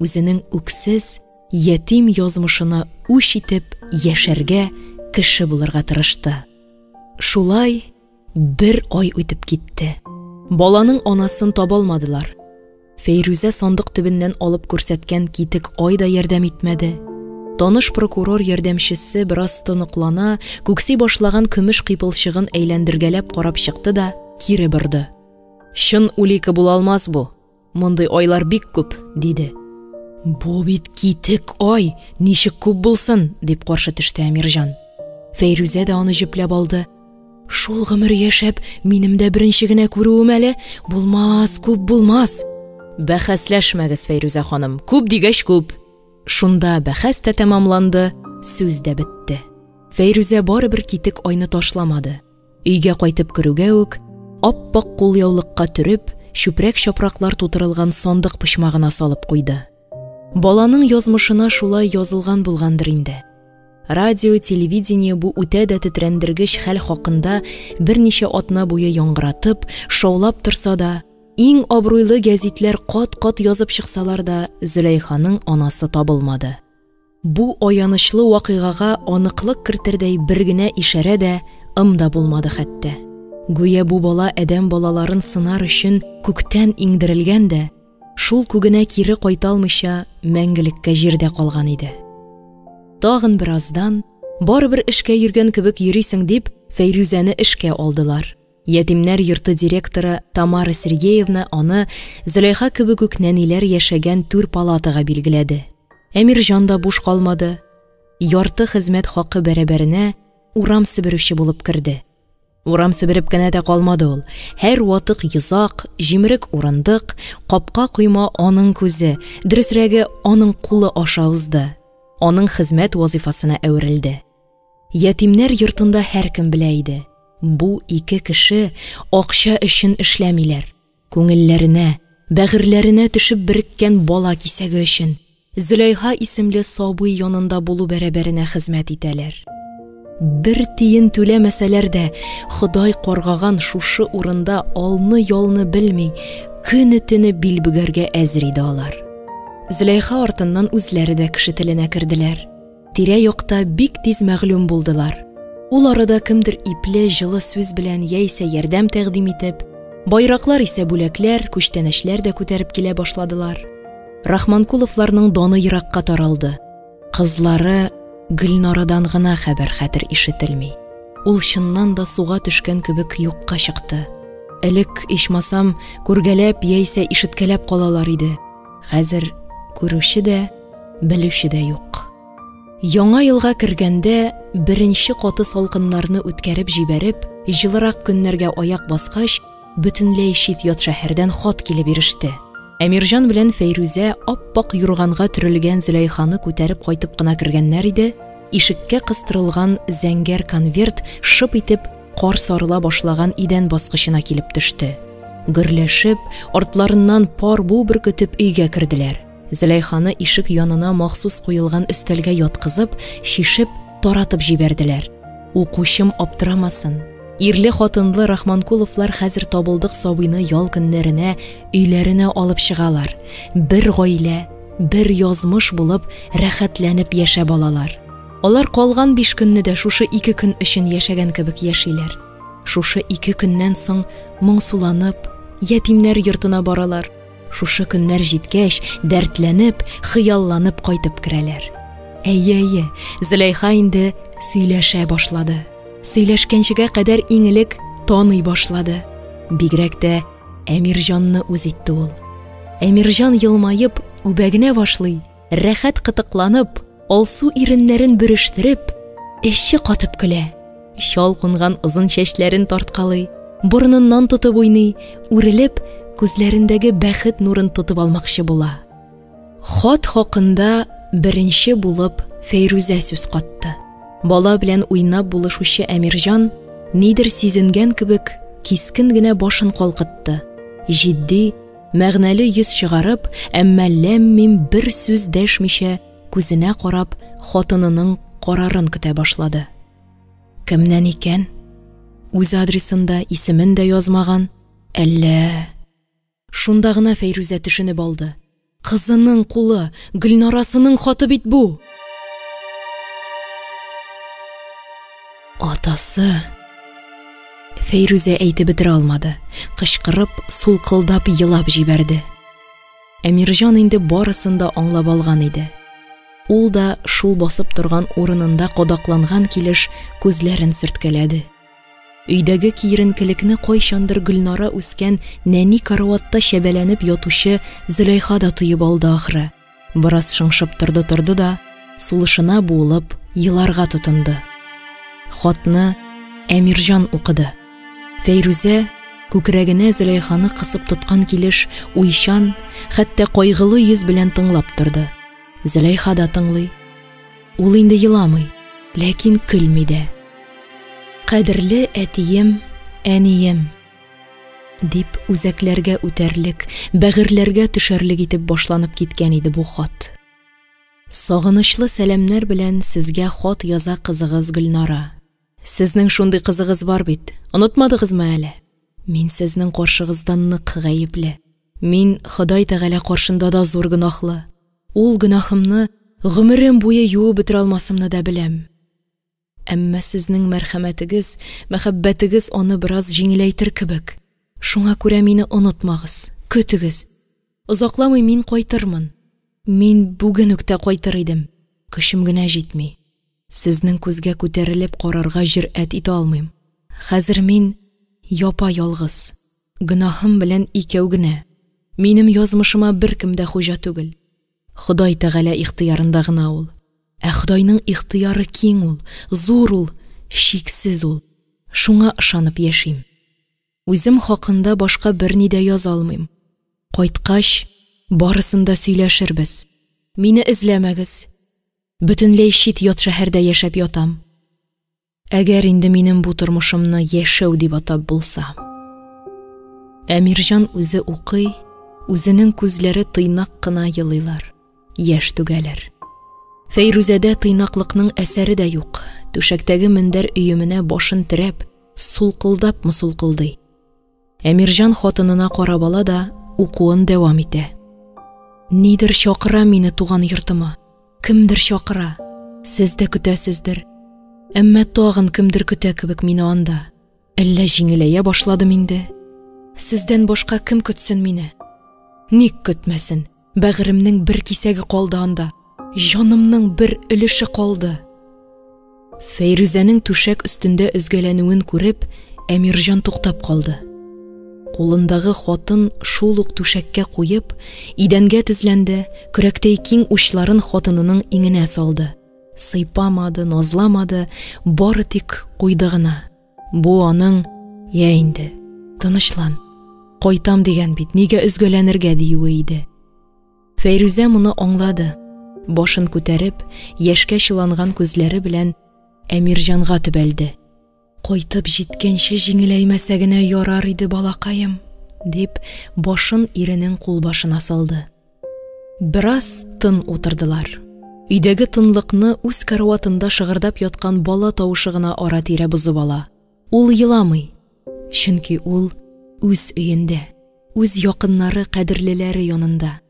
Үзенең үксез, ятим язмышына үч итеп яшәргә, кеше булырга тырышты. Шулай бер ай үтеп китте. Баланың анасын табалмадылар. Фәйрүзә сандык төбеннән алып күрсәткән китек ай да ярдәм итмәде. Таныш прокурор ярдәмчесе бераз тоныклана, күкси башлаган көмеш кыйпылчыгын әйләндергәләп карап чыкты да кире борды. Чын улика була алмас бу. Мондый айлар бик күп, диде. Бу бит китек ай, ничек күп булсын, дип каршы төште Әмирҗан. Фәйрүзә дә аны җөпләп алды. Шул гомер яшәп, минем дә беренче генә күрүем әле, булмас, күп булмас. Бәхәсләшмәгез, Фәйрүзә ханым, күп дигәч күп. Шунда бәхәс тә тәмамланды, сүз дә бетте. Фәйрүзә барыбер китек айны ташламады. Өйгә кайтып керүгә үк, ап-пак кулъяулыкка төреп, чүпрәк-чапраклар тутырылган сандык почмагына салып куйды. Баланың язмышына шулай язылган булгандыр инде. Радио, телевидение бу үтә дә тетрәндергеч хәл хакында берничә атна буе яңгыратып, шаулап торса да, иң абруйлы гәзитләр кат-кат язып чыксалар да, Зөләйханың анасы табылмады. Бу аянычлы вакыйгага аныклык кертердәй бер генә ишарә дә, да булмады хәтта. Гүя бу бала адәм балаларын сынар өчен күктән иңдерелгән дә, шул күгенә кире кайталмыйча мәңгелеккә җирдә калган иде. Тагын бераздан, барыбер эшкә йөргән кебек йөрисең дип, Фәйрүзәне эшкә алдылар. Ятимнәр йорты директоры Тамара Сергеевна аны Зөләйха кебек үк нәниләр яшәгән түр палатага билгеләде. Әмирҗан да буш калмады. Ярты хезмәт хакы бәрабәренә урам себерүче булып керде. Урам себереп кенә дә калмады ул. Һәр ватык йозак, җимерек урындык, капка койма аның күзе, дөресрәге аның кулы аша узды. Аның хезмәт вазифасына әверелде. Ятимнәр йортында һәркем белә иде. Бу ике кеше акча өчен эшләмиләр. Күңелләренә, бәгырьләренә төшеп береккән бала кисәге өчен Зөләйха исемле сабый янында булу бәрабәренә хезмәт итәләр. Бер тиен түләмәсәләр дә, Ходай каргаган шушы урында алны-ялны белми, көне-төне бил бүгәргә әзер иде алар. Зөләйха артыннан үзләре дә кеше теленә керделәр. Тирә-якта бик тиз мәгълүм булдылар. Ул арада кемдер ипле җылы сүз белән яисә ярдәм тәкъдим итеп, байраклар исә бүләкләр, күчтәнәчләр дә күтәреп килә башладылар. Рахманкуловларның даны еракка таралды. Кызлары Гөлнарадан гына хәбәр-хәтер ишетелми. Ул чыннан да суга төшкән кебек юкка чыкты. Элек ичмасам күргәләп яисә ишеткәләп калалар иде. Хәзер күрүче дә, белүче дә юк. Яңа елга кергәндә беренче каты салкыннарны үткәреп җибәреп, җылырак көннәргә аяк баскач, бөтенләй чит ят шәһәрдән хат килеп иреште. Әмирҗан белән Фәйрүзә ап-пак юрганга төрелгән Зөләйханы күтәреп кайтып кына кергәннәр иде. Ишеккә кыстырылган зәңгәр конверт шып итеп кар сарыла башлаган идән баскычына килеп төште. Гөрләшеп, артларыннан пар бу бөркетеп өйгә керделәр. Зөләйханы ишек янына махсус куелган өстәлгә яткызып, шишеп, таратып җибәрделәр. Укучым аптырамасын. Ирле хатынлы Рахманкуловлар хәзер табылдык сабыйны ял көннәренә, өйләренә алып чыгалар. Бер гаилә, бер язмыш булып, рәхәтләнеп яшәп алалар. Алар калган 5 көнне дә шушы 2 көн өчен яшәгән кебек яшиләр. Шушы 2 көннән соң моңсуланып, ятимнәр йортына баралар. Шушы көннәр җиткәч, дәртләнеп, хыялланып кайтып керәләр. Әйе, Зөләйха инде сөйләшә башлады. Сөйләшкәнчегә кадәр иңелек таный башлады. Бигрәк тә Әмирҗанны үз итте ул. Әмирҗан елмаеп, үбәгенә башлый, рәхәт кытыкланып, алсу иреннәрен бөрештереп, эшче катып көлә. Шал кунган озын чәчләрен тарткалый, борыныннан тотып уйный, үрелеп, күзләрендәге бәхет нурын тотып алмакчы була. Хат хакында беренче булып Фәйрүзә сүз катты. Бала белән уйнап булышучы Әмирҗан нидер сизенгән кебек кискен генә башын калкытты. Җитди, мәгънәле йөз чыгарып, әмма ләммим бер сүз дәшмичә, күзенә карап, хатынының карарын көтә башлады. Кемнән икән? Үз адресында исемен дә язмаган. Әллә... Шунда гына Фәйрүзә төшенеп алды. Кызының кулы, Гөлнарасының хаты бит бу. Атасы... Фәйрүзә әйтеп бетерә алмады. Кычкырып, сулкылдап елап җибәрде. Әмирҗан инде барысын да аңлап алган иде. Ул да шул басып торган урынында кадакланган килеш күзләрен сөрткәләде. Өйдәге киеренкелекне кайчандыр Гөлнара үскән нәни караватта шәбәләнеп ятучы Зөләйха да тоеп алды ахры. Бераз шыңшып торды да, сулышына буылып, еларга тотынды. Хатны Әмирҗан укыды. Фәйрүзә күкрәгенә Зөләйханы кысып тоткан килеш уйчан, хәтта кайгылы йөз белән тыңлап торды. Зөләйха да тыңлый. Ул инде еламый, ләкин көлми дә. Кадерле әтием, әнием, дип үзәкләргә үтәрлек, бәгырьләргә төшәрлек итеп башланып киткән иде бу хат. Сагынычлы сәламнәр белән сезгә хат яза кызыгыз Гөлнара. Сезнең шундый кызыгыз бар бит, онытмадыгызмы әле? Мин сезнең каршыгыздан нык гаепле. Мин Ходай Тәгалә каршында да зур гөнаһлы. Ул гөнаһымны гомерем буе юып бетерә алмасымны да беләм. Әмма сезнең мәрхәмәтегез, мәхәббәтегез аны бераз җиңеләйтер кебек. Шуңа күрә мине онытмагыз, көтегез. Озакламый мин кайтырмын. Мин бүген үк тә кайтыр идем. Көчем генә җитми. Сезнең күзгә күтәрелеп карарга җөрьәт итә алмыйм. Хәзер мин япа-ялгыз. Гөнаһым белән икәү генә. Минем язмышыма беркем дә хуҗа түгел. Ходай Тәгалә ихтыярында гына ул. Ә Ходайның ихтыяры киң ул, зур ул, шиксез ул. Шуңа ышанып яшим. Үзем хакында башка берни дә яза алмыйм. Кайткач, барысын да сөйләшербез. Мине эзләмәгез. Бөтенләй чит ят шәһәрдә яшәп ятам. Әгәр инде минем бу тормышымны яшәү дип атап булса. Әмирҗан үзе укый, үзенең күзләре тыйнак кына елыйлар, яшь түгәләр. Фәйрүзәдә тыйнаклыкның әсәре дә юк. Түшәктәге мендәр өеменә башын терәп, сулкылдап сулкылдый. Әмирҗан хатынына карап ала да укуын дәвам итә. Нидер чакыра мине туган йортыма. Кемдер чакыра. Сез дә көтәсездер. Әмма тагын кемдер көтә кебек мине анда. Әллә җиңеләя башладым инде. Сездән башка кем көтсен мине? Ник көтмәсен? Бәгыремнең бер кисәге калды анда. Җанымның бер өлеше калды. Фәйрүзәнең түшәк өстендә өзгәләнүен күреп, Әмирҗан туктап калды. Кулындагы хатын шул ук түшәккә куеп, идәнгә тезләнде, көрәктәй киң учларын хатынының иңенә салды. Сыйпамады, назламады, бары тик куйды гына. Бу аның, я инде, тынычлан, кайтам дигән бит, нигә өзгәләнергә диюе иде. Фәйрүзә моны аңлады. Башын күтәреп, яшькә чыланган күзләре белән Әмирҗанга төбәлде. Кайтып җиткәнче җиңеләймәсә генә ярар иде балакаем, дип башын иренең кулбашына салды. Бераз тын утырдылар. Өйдәге тынлыкны үз караватында шыгырдап яткан бала тавышы гына ара-тирә бозып ала. Ул еламый, чөнки ул үз өендә, үз якыннары, кадерлеләре янында.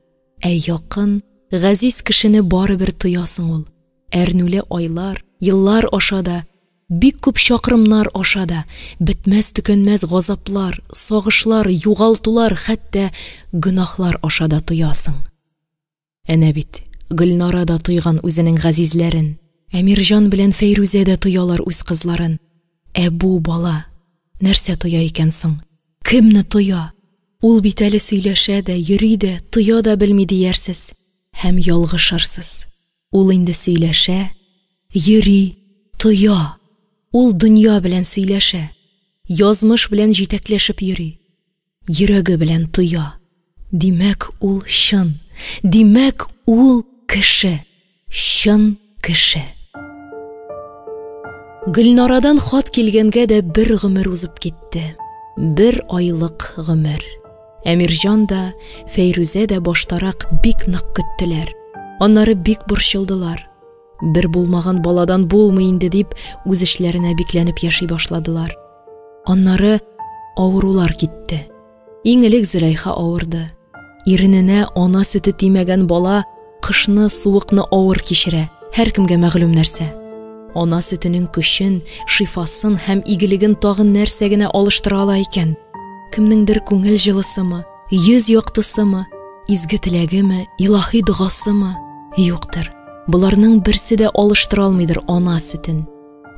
Ә якын, газиз кешене барыбер тоясың ул. Әрнүле айлар, еллар ашада, бик күп чакрымнар ашада, бетмәс төкәнмәс газаплар, сагышлар, югалтулар, хәтта гөнаһлар ашада тоясың. Әнә бит, Гөлнара да тойган үзенең газизләрен. Әмирҗан белән Фәйрүзә дә тоялар үз кызларын. Бу бала нәрсә тоя икән соң? Кемне тоя? Ул бит әле сөйләшә дә, йөри дә, тоя да белми диярсез. Һәм ялгышырсыз. Ул инде сөйләшә, йөри, тоя. Ул дөнья белән сөйләшә. Язмыш белән җитәкләшеп йөри. Йөрәге белән тоя. Димәк, ул чын. Димәк, ул кеше. Чын кеше. Гөлнарадан хат килгәнгә дә бер гомер узып китте. Бер айлык гомер. Әмирҗан да, Фәйрүзә дә баштарак бик нык көттеләр. Аннары бик борчылдылар. Бер булмаган баладан булмый инде дип, үз эшләренә бикләнеп яши башладылар. Аннары авырулар китте. Иң элек Зөләйха авырды. Ирененә ана сөте тимәгән бала кышны, суыкны авыр кичерә. Һәркемгә мәгълүм нәрсә. Ана сөтенең көчен, шифасын һәм игелеген тагын нәрсә генә алыштыра ала икән? Кемнеңдер күңел җылысымы, йөз яктысымы, изге теләгеме, илаһи дугасымы? Юктыр. Буларның берсе дә алыштыра алмыйдыр ана сөтен,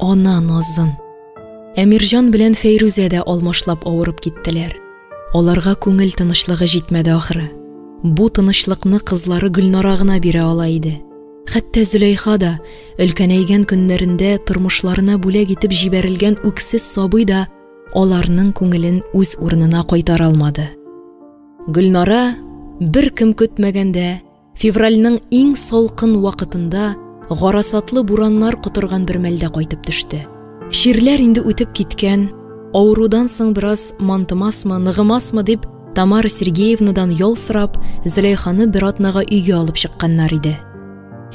ана назын. Әмирҗан белән Фәйрүзә дә алмашлап авырып киттеләр. Аларга күңел тынычлыгы җитмәде ахыры. Бу тынычлыкны кызлары Гөлнара гына бирә ала иде. Хәтта Зөләйха да өлкәнәйгән көннәрендә тормышларына бүләк итеп җибәрелгән үксез сабый да аларның күңелен үз урынына кайтара алмады. Гөлнара бер кем көтмәгәндә февральнең иң салкын вакытында гарасатлы бураннар котырган бер мәлдә кайтып төште. Ширләр инде үтеп киткән, авырудан соң бераз мантымасмы, ныгымасмы дип Тамара Сергеевнадан ял сорап, Зөләйханы бер атнага өйгә алып чыкканнар иде.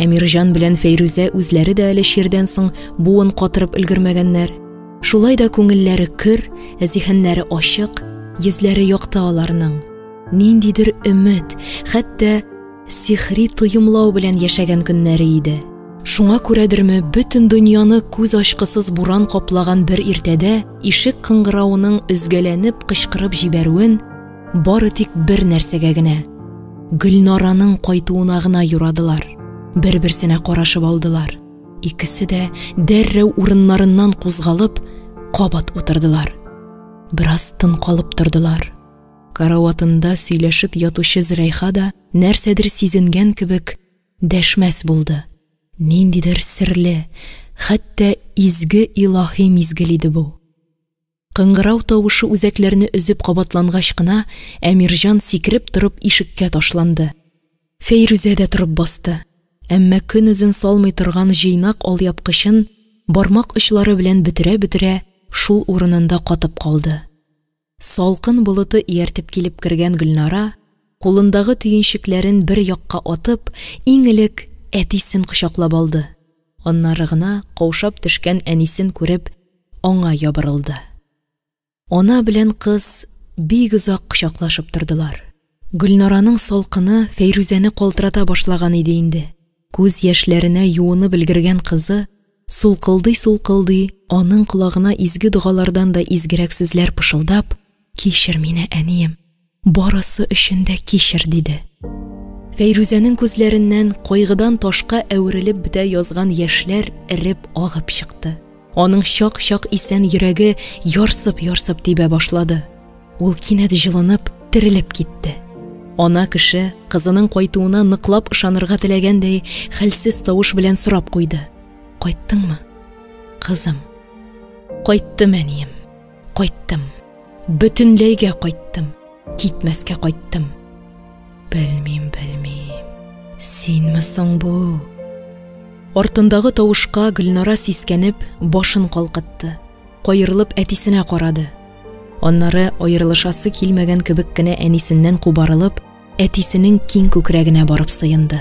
Әмирҗан белән Фәйрүзә үзләре дә әле ширдән соң буын катырып өлгермәгәннәр. Шулай да күңелләре көр, зиһеннәре ачык, йөзләре якты аларның. Ниндидер өмет, хәтта сихри тоемлау белән яшәгән көннәре иде. Шуңа күрәдерме, бөтен дөньяны күз ачкысыз буран каплаган бер иртәдә ишек кыңгырауының өзгәләнеп кычкырып җибәрүен бары тик бер нәрсәгә генә, Гөлнараның кайтуына гына юрадылар. Бер-берсенә карашып алдылар. Икесе дә дәррәү урыннарыннан кузгалып, кабат утырдылар. Бераз тын калып тордылар. Караватында сөйләшеп ятучы Зөләйха да нәрсәдер сизенгән кебек дәшмәс булды. Ниндидер серле, хәтта изге илаһи мизгел иде бу. Кыңгырау тавышы үзәкләрне өзеп кабатлангач кына, Әмирҗан сикереп торып ишеккә ташланды. Фәйрүзә дә торып басты. Әмма көн үзен салмый торган җыйнак алъяпкычын бармак очлары белән бөтерә-бөтерә шул урынында катып калды. Салкын болыты ияртеп килеп кергән Гөлнара, кулындагы төенчекләрен бер якка атып, иң элек әтисен кочаклап алды. Аннары гына каушап төшкән әнисен күреп, аңа ябырылды. Ана белән кыз бик озак кочаклашып тордылар. Гөлнараның салкыны Фәйрүзәне калтырата башлаган иде инде. Күз яшьләренә юынып өлгергән кызы сулкылдый, аның колагына изге дугалардан да изгерәк сүзләр пышылдап, «Кичер мине, әнием, барысы өчен дә кичер» диде. Фәйрүзәнең күзләреннән кайгыдан ташка әверелеп бетә язган яшьләр эреп агып чыкты. Аның чак-чак исән йөрәге ярсып-ярсып тибә башлады. Ул кинәт җылынып, терелеп китте. Ана кеше кызының кайтуына ныклап ышанырга теләгәндәй, хәлсез тавыш белән сорап куйды. «Кайттыңмы, кызым?» «Кайттым, әнием, кайттым. Бөтенләйгә кайттым. Китмәскә кайттым». «Белмим. Синме соң бу?» Артындагы тавышка Гөлнара сискәнеп, башын калкытты. Кайырылып әтисенә карады. Аннары аерылышасы килмәгән кебек кенә әнисеннән кубарылып, әтисенең киң күкрәгенә барып сыенды.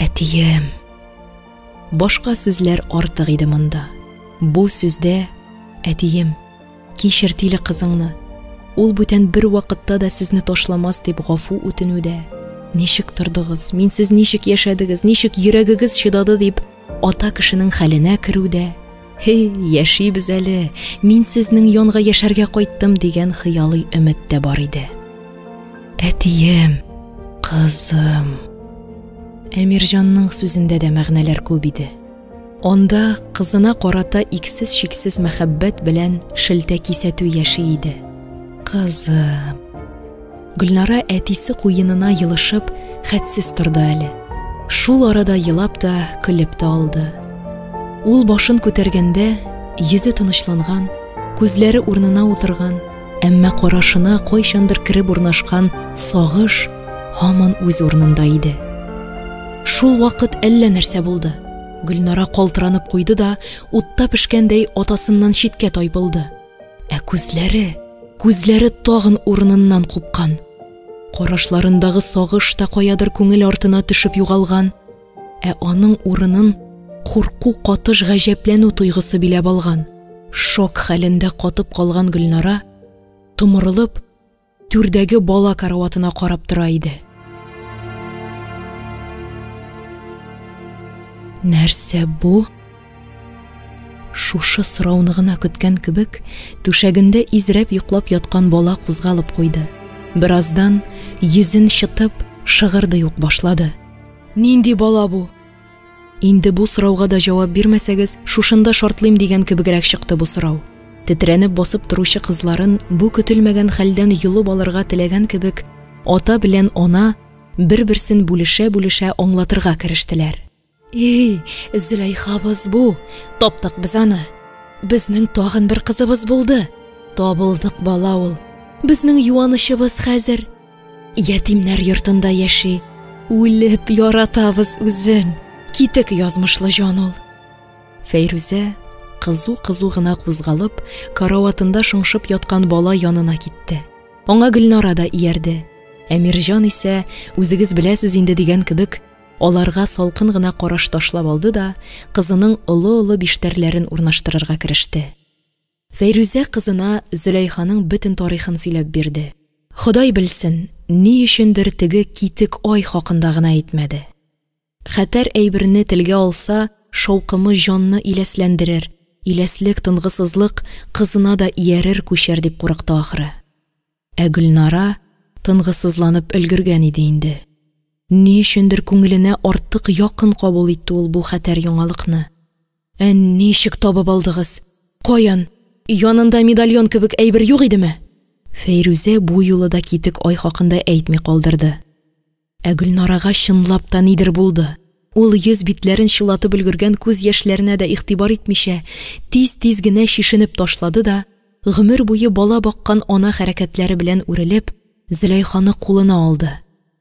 «Әтием». Башка сүзләр артык иде монда. Бу сүздә «Әтием, кичер тиле кызыңны. Ул бүтән бер вакытта да сезне ташламас» дип гафу үтенүдә. «Ничек тордыгыз, минсез ничек яшәдегез, ничек йөрәгегез чыдады» дип ата кешенең хәленә керүдә. «Хей, яшибез әле, мин сезнең янга яшәргә кайттым» дигән хыялый өмет тә бар иде. «Әтием, кызым». Әмирҗанның сүзендә дә мәгънәләр күп иде. Онда кызына карата иксез-шиксез мәхәббәт белән шелтә кисәтү яши иде. Кызым. Гөлнара әтисе куенына йылышып, хәтсез торды әле. Шул арада елап та, көлеп тә алды. Ул башын күтәргәндә, йөзе тынычланган, күзләре урынына утырган, әмма карашына кайчандыр киреп урнашкан сагыш һаман үз урынында иде. Шул вакыт әллә нәрсә булды. Гөлнара калтыранып куйды да, утта пешкәндәй атасыннан читкә тайпылды. Ә күзләре тагын урыныннан купкан. Карашларындагы сагыш та каядыр күңел артына төшеп югалган, ә аның урынын курку, катыш гаҗәпләнү туйгысы биләп алган. Шок хәлендә катып калган Гөлнара томырылып, түрдәге бала караватына карап тора иде. Нәрсә бу? Шушы сорауны гына көткән кебек, түшәгендә изрәп йоклап яткан бала кузгалып куйды. Бераздан йөзен чытып, шыгырды ук башлады. Нинди бала бу? Инде бу сорауга да җавап бирмәсәгез, шушында шартлыйм дигән кебегрәк чыкты бу сорау. Тетрәнеп басып торучы кызларын бу көтелмәгән хәлдән юлып алырга теләгән кебек, ата белән ана бер-берсен бүлешә аңлатырга керештеләр. Зөләйхабыз бу, таптык без аны. Безнең тагын бер кызыбыз булды. Табылдык бала ул. Безнең юанышыбыз хәзер ятимнәр йортында яши. Үлеп яратабыз үзен. Китек язмышлы җан ул. Фәйрүзә кызу гына кузгалып, караватында шыңшып яткан бала янына китте. Аңа Гөлнара да иярде. Әмирҗан исә, үзегез беләсез инде дигән кебек, аларга салкын гына караш ташлап алды да, кызының олы биштәрләрен урнаштырырга кереште. Фәйрүзә кызына Зөләйханың бөтен тарихын сөйләп бирде. Ходай белсен, ни өчендер теге китек ай хакында гына әйтмәде. Хәтәр әйберне телгә алса, шаукымы җанны иләсләндерер, иләслек, тынгысызлык кызына да иярер, күчәр дип курыкты ахыры. Ә Гөлнара тынгысызланып өлгергән иде инде. Ни өчендер күңеленә артык якын кабул итте ул бу хәтәр яңалыкны. Ә ничек табып алдыгыз? Каян? Янында медальон кебек әйбер юк идеме? Фәйрүзә бу юлы да китек ай хакында әйтми калдырды. Ә Гөлнарага чынлап та нидер булды. Ул йөз битләрен чылатып өлгергән күз яшьләренә дә игътибар итмичә, тиз генә шишенеп ташлады да, гомер буе бала баккан ана хәрәкәтләре белән үрелеп, Зөләйханы кулына алды.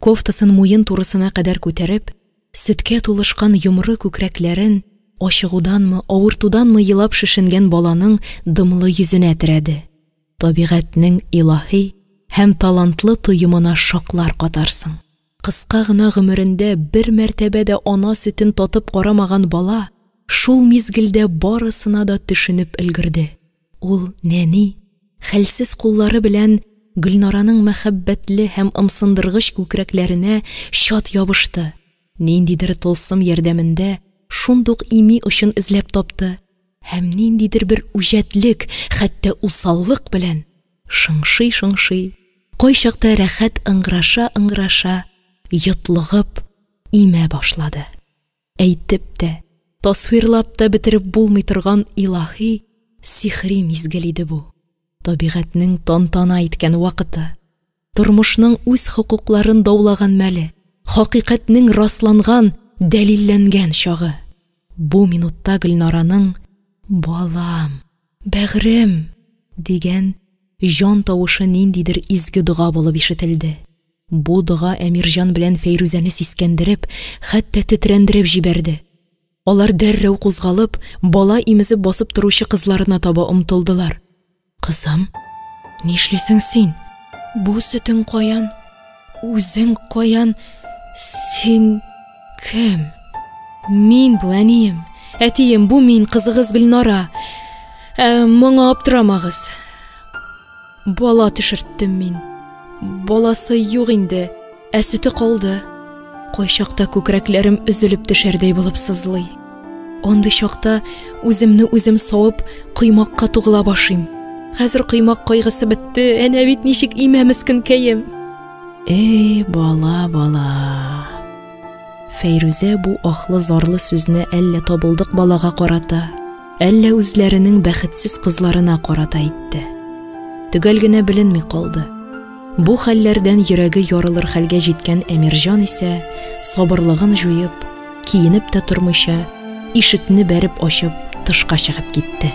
Кофтасын муен турысына кадәр күтәреп, сөткә тулышкан йомры күкрәкләрен ачыгуданмы, авыртуданмы елап шишенгән баланың дымлы йөзенә терәде. Табигатьнең илаһи һәм талантлы тоемына шаклар катарсың. Кыска гына гомерендә бер мәртәбәдә ана сөтен татып карамаган бала шул мизгелдә барысына да төшенеп өлгерде. Ул нәни хәлсез куллары белән Гөлнараның мәхәббәтле һәм ымсындыргыч күкрәкләренә чат ябышты. Ниндидер тылсым ярдәмендә шундук ими өчен эзләп тапты һәм ниндидер бер үҗәтлек, хәтта усаллык белән шыңшый, кайчакта рәхәт ыңгыраша, йотлыгып имә башлады. Әйтеп тә, тасвирлап та бетереп булмый торган илаһи, сихри мизгел иде бу. Табигатьнең тантана иткән вакыты, тормышның үз хокукларын даулаган мәле, хакыйкатьнең расланган, дәлилләнгән чагы. Бу минутта Гөлнараның «Балам, бәгърем» дигән җан тавышы ниндидер изге дуга булып ишетелде. Бу дуга Әмирҗан белән Фәйрүзәне сискәндереп, хәтта тетрәндереп җибәрде. Алар дәррәү кузгалып, бала имезеп басып торучы кызларына таба омтылдылар. Кызым, нишлисең син? Бу сөтең каян? Үзең каян? Син кем? Мин бу әнием. Әтием, бу мин, кызыгыз Гөлнара. Моңа аптырамагыз. Бала төшерттем мин. Баласы юк инде, ә сөте калды. Кайчакта күкрәкләрем өзелеп төшәрдәй булып сызлый. Андый чакта үземне үзем савып, кыймакка тугыла башыйм. Хәзер кыймак кайгысы бетте, әнә бит ничек имә мискенкәем. Бала. Фәйрүзә бу ахлы зарлы сүзне әллә табылдык балага карата, әллә үзләренең бәхетсез кызларына карата әйтте. Төгәл генә беленми калды. Бу хәлләрдән йөрәге ярылыр хәлгә җиткән Әмирҗан исә сабырлыгын җуеп, киенеп тә тормыйча, ишекне бәреп ачып, тышка чыгып китте.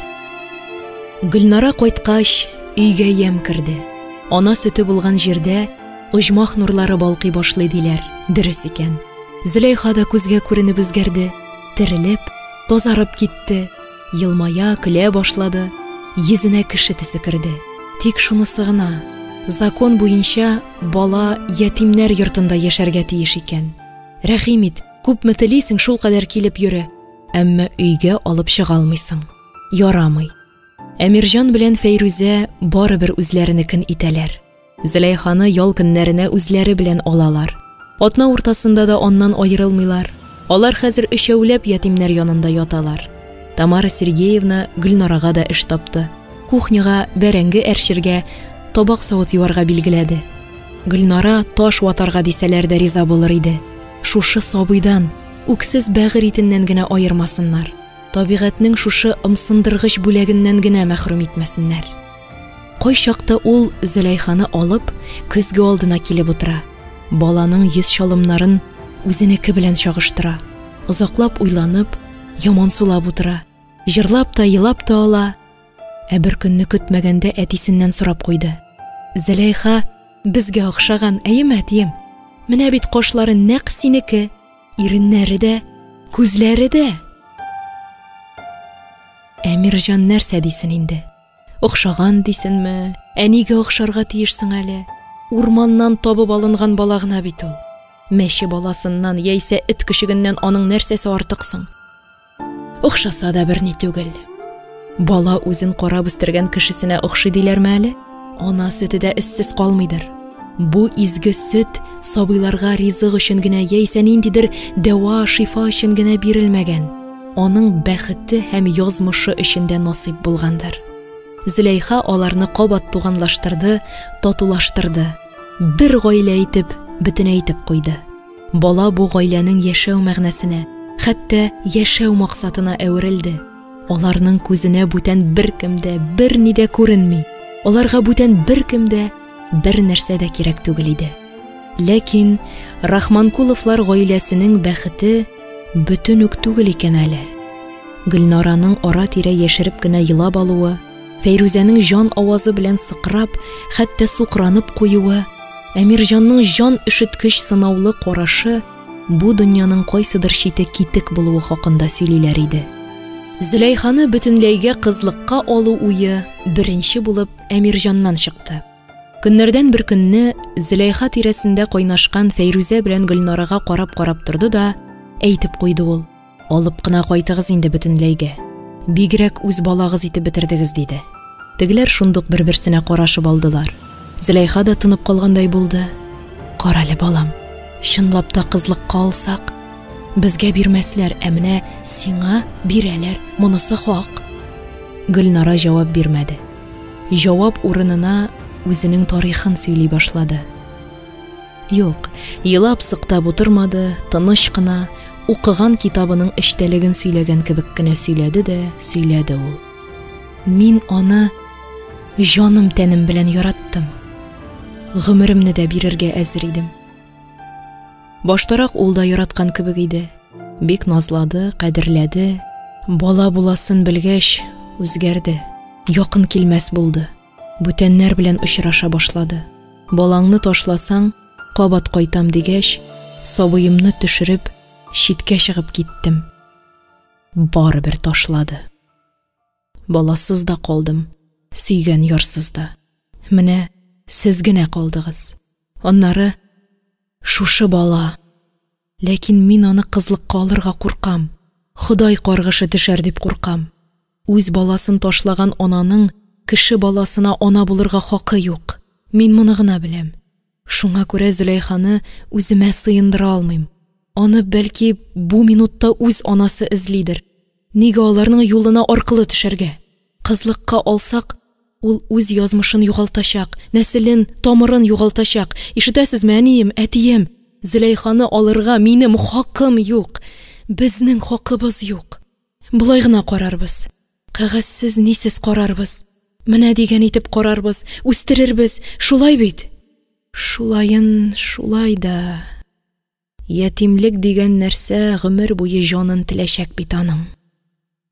Гөлнара кайткач, өйгә ям керде. Ана сөте булган җирдә оҗмах нурлары балкый башлый диләр. Дөрес икән. Зөләйха да күзгә күренеп үзгәрде, терелеп, тазарып китте, елмая, көлә башлады, йөзенә кеше төсе керде. Тик шунысы гына, закон буенча бала ятимнәр йортында яшәргә тиеш икән. Рәхим ит, күпме телисең шул кадәр килеп йөрә, әмма өйгә алып чыга алмыйсың. Ярамый. Әмирҗан белән Фәйрүзә барыбер үзләренекен итәләр. Зөләйханы ял көннәренә үзләре белән алалар. Атна уртасында да оннан аерылмыйлар. Алар хәзер өчәүләп ятимнәр янында яталар. Тамара Сергеевна Гөлнарага да эш тапты. Кухняга бәрәңге әршергә, табак савыт юарга билгеләде. Гөлнара таш ватарга дисәләр дә риза булыр иде. Шушы сабыйдан, үксез бәгыр итеннән генә аермасыннар. Табигатьнең шушы ымсындыргыч бүләгеннән генә мәхрүм итмәсеннәр. Кай чакта ул Зөләйханы алып, көзге алдына килеп утыра. Баланың йөз чалымнарын үзенеке белән чагыштыра. Озаклап уйланып, яман сулап утыра. Җырлап та, елап та ала. Ә бер көнне көтмәгәндә әтисеннән сорап куйды. Зөләйха, безгә охшаган, әйеме әтием? Менә бит кашлары нәкъ синеке, иреннәре дә, күзләре дә. Әмирҗан нәрсә дисен инде? Охшаган дисенме? Әнигә охшарга тиешсең әле? Урманнан табып алынган бала гына бит ул. Мәче баласыннан яисә эт кешегеннән аның нәрсәсе артыксың? Охшаса да берни түгел. Бала үзен карап үстергән кешесенә охшый диләрме әле? Ана сөте дә эссез калмыйдыр. Бу изге сөт сабыйларга ризык өчен генә яисә ниндидер дәва, шифа өчен генә бирелмәгән. Аның бәхете һәм язмышы өчен дә насыйп булгандыр. Зөләйха аларны кабат туганлаштырды, татулаштырды. Бер гаилә итеп, бөтен әйтеп куйды. Бала бу гаиләнең яшәү мәгънәсенә, хәтта яшәү максатына әверелде. Аларның күзенә бүтән бер кемдә, бер ни дә күренми. Аларга бүтән бер кемдә, бер нәрсә дә кирәк түгел иде. Ләкин Рахманкуловлар гаиләсенең бәхете бөтен үк түгел икән әле. Гөлнараның ара-тирә яшереп кенә елап алуы, Фәйрүзәнең жан авазы белән сыкрап, хәтта сукранып куюы, Әмирҗанның жан өшеткеч сынаулы карашы бу дөньяның кайсыдыр чите китек булуы хакында сөйлиләр иде. Зөләйханы бөтенләйгә кызлыкка алу уе беренче булып Әмирҗаннан чыкты. Көннәрдән бер көнне Зөләйха тирәсендә кайнашкан Фәйрүзә белән Гөлнарага карап торды да әйтеп куйды ул: "Алып кына кайтыгыз инде бөтенләйгә. Бигрәк үз балагыз итеп бетердегез", диде. Тегеләр шундук бер-берсенә карашып алдылар. Зөләйха да тынып калгандай булды. "Карале балам, чынлап та кызлыкка алсак, безгә бирмәсләр, ә менә сиңа бирәләр, монысы хак." Гөлнара җавап бирмәде. Җавап урынына үзенең тарихын сөйли башлады. Юк, елап сыктап утырмады, тыныч кына укыган китабының эчтәлеген сөйләгән кебек кенә сөйләде ул. "Мин аны җаным тәнем белән яраттым. Гомеремне дә бирергә әзер идем." Баштарак ул да яраткан кебек иде. Бик назлады, кадерләде. Бала буласын белгәч, үзгәрде. Якын килмәс булды. Бүтәннәр белән очраша башлады. "Балаңны ташласаң, кабат кайтам" дигәч, сабыемны төшереп, читкә чыгып киттем. Барыбер ташлады. Баласыз да калдым, сөйгән ярсыз да. Менә сез генә калдыгыз. Аннары шушы бала. Ләкин мин аны кызлыкка алырга куркам. Ходай каргышы төшәр дип куркам. Үз баласын ташлаган ананың кеше баласына ана булырга хакы юк. Мин моны гына беләм. Шуңа күрә Зөләйханы үземә сыендыра алмыйм. Аны бәлки бу минутта үз анасы эзлидер. Нигә аларның юлына аркылы төшәргә? Кызлыкка алсак, ул үз язмышын югалтачак, нәселен, тамырын югалтачак. Ишетәсезме, әнием, әтием? Зөләйханы алырга минем хакым юк. Безнең хакыбыз юк. Булай гына карарбыз. Кагазсыз, нисез карарбыз. Менә дигән итеп карарбыз, үстерербез. Шулай бит. Шулай да. Ятимлек дигән нәрсә гомер буе җанын теләчәк бит аның.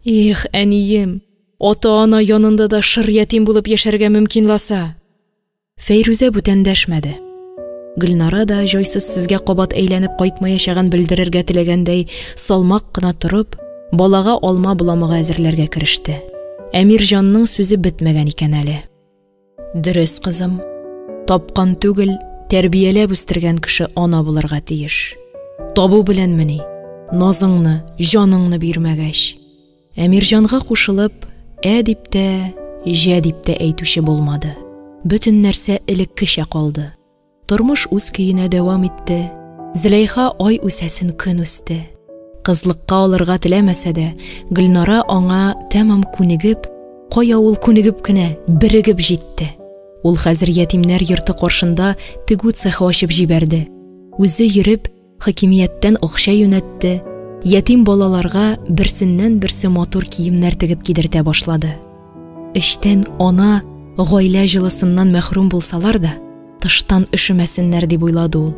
Их, әнием, ата-ана янында да шыр ятим булып яшәргә мөмкин ласа. Фәйрүзә бүтәндәшмәде. Гөлнара да җайсыз сүзгә кабат әйләнеп кайтмаячагын белдерергә теләгәндәй, салмак кына торып, балага алма буламыгы әзерләргә кереште. Әмирҗанның сүзе бетмәгән икән әле. Дөрес, кызым, тапкан түгел, тәрбияләп үстергән кеше ана булырга тиеш. Табу беләнмени, назыңны, җаныңны бирмәгәч. Әмирҗанга кушылып, дип тә, дип тә әйтүче булмады. Бөтен нәрсә элеккечә калды. Тормыш үз көенә дәвам итте. Зөләйха ай үсәсен көн үсте. Кызлыкка алырга теләмәсә дә, Гөлнара аңа тәмам күнегеп, кая ул күнегеп кенә, бирегеп җитте. Ул хәзер ятимнәр йорты каршында тегү цехы ачып җибәрде. Үзе йөреп, хакимияттән акча юнәтте. Ятим балаларга берсеннән-берсе матур киемнәр тегеп кидертә башлады. Эштән ана, гаилә җылысыннан мәхрүм булсалар да, тыштан өшемәсеннәр дип уйлады ул.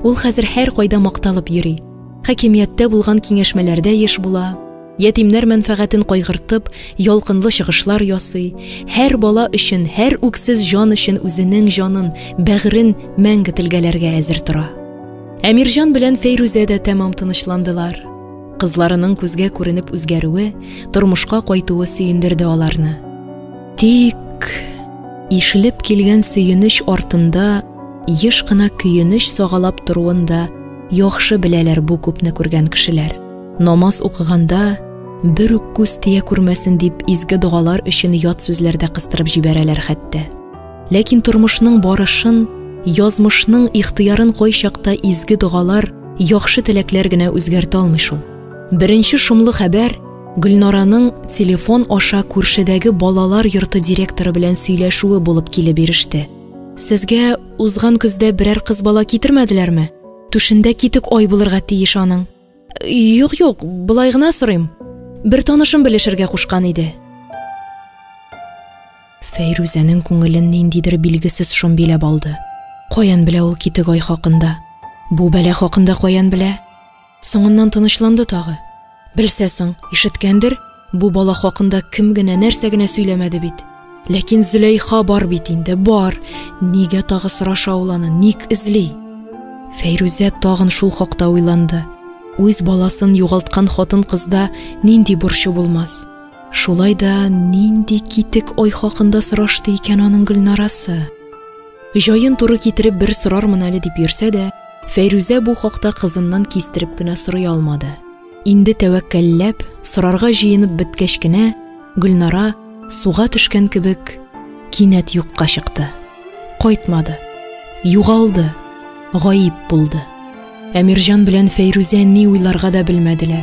Ул хәзер һәр кайда макталып йөри. Хакимияттә булган киңәшмәләрдә еш була. Ятимнәр мәнфәгатен кайгыртып, ялкынлы чыгышлар ясый. Һәр бала өчен, һәр үксез җан өчен үзенең җанын, бәгырен мәңге телгәләргә әзер тора. Әмирҗан белән Фәйрүзә дә тәмам тынычландылар. Кызларының күзгә күренеп үзгәрүе, тормышка кайтуы сөендерде аларны. Тик ишелеп килгән сөенеч артында еш кына көенеч сагалап торуын да яхшы беләләр бу күпне күргән кешеләр. Намаз укыганда бер үк күз тия күрмәсен дип изге дугалар өчен ят сүзләрдә кыстырып җибәрәләр хәтта. Ләкин тормышның барышын, язмышның ихтыярын кайчакта изге дугалар, яхшы теләкләр генә үзгәртә алмый шул. Беренче шомлы хәбәр Гөлнараның телефон аша күршедәге балалар йорты директоры белән сөйләшүе булып килеп иреште. Сезгә узган көздә берәр кыз бала китермәделәрме? Түшендә китек ай булырга тиеш аның. Юк, былай гына сорыйм. Бер танышым белешергә кушкан иде. Фәйрүзәнең күңелен ниндидер билгесез шом биләп алды. Каян белә ул китек ай хакында? Бу бәла хакында каян белә? Соңыннан тынычланды тагы. Белсә соң, ишеткәндер, бу бала хакында кем генә нәрсә генә сөйләмәде бит. Ләкин Зөләйха бар бит инде, бар. Нигә тагы сораша ул аны, ник эзли? Фәйрүзә тагын шул хакта уйланды. Үз баласын югалткан хатын кызда нинди бурчы булмас. Шулай да нинди китек ай хакында сорашты икән аның Гөлнарасы. Җаен туры китереп бер сорармын әле дип йөрсә дә, Фәйрүзә бу хакта кызыннан кистереп кенә сорый алмады. Инде тәвәккәлләп, сорарга җыенып беткәч кенә, Гөлнара суга төшкән кебек кинәт юкка чыкты. Кайтмады. Югалды. Гаип булды. Әмирҗан белән Фәйрүзә ни уйларга да белмәделәр.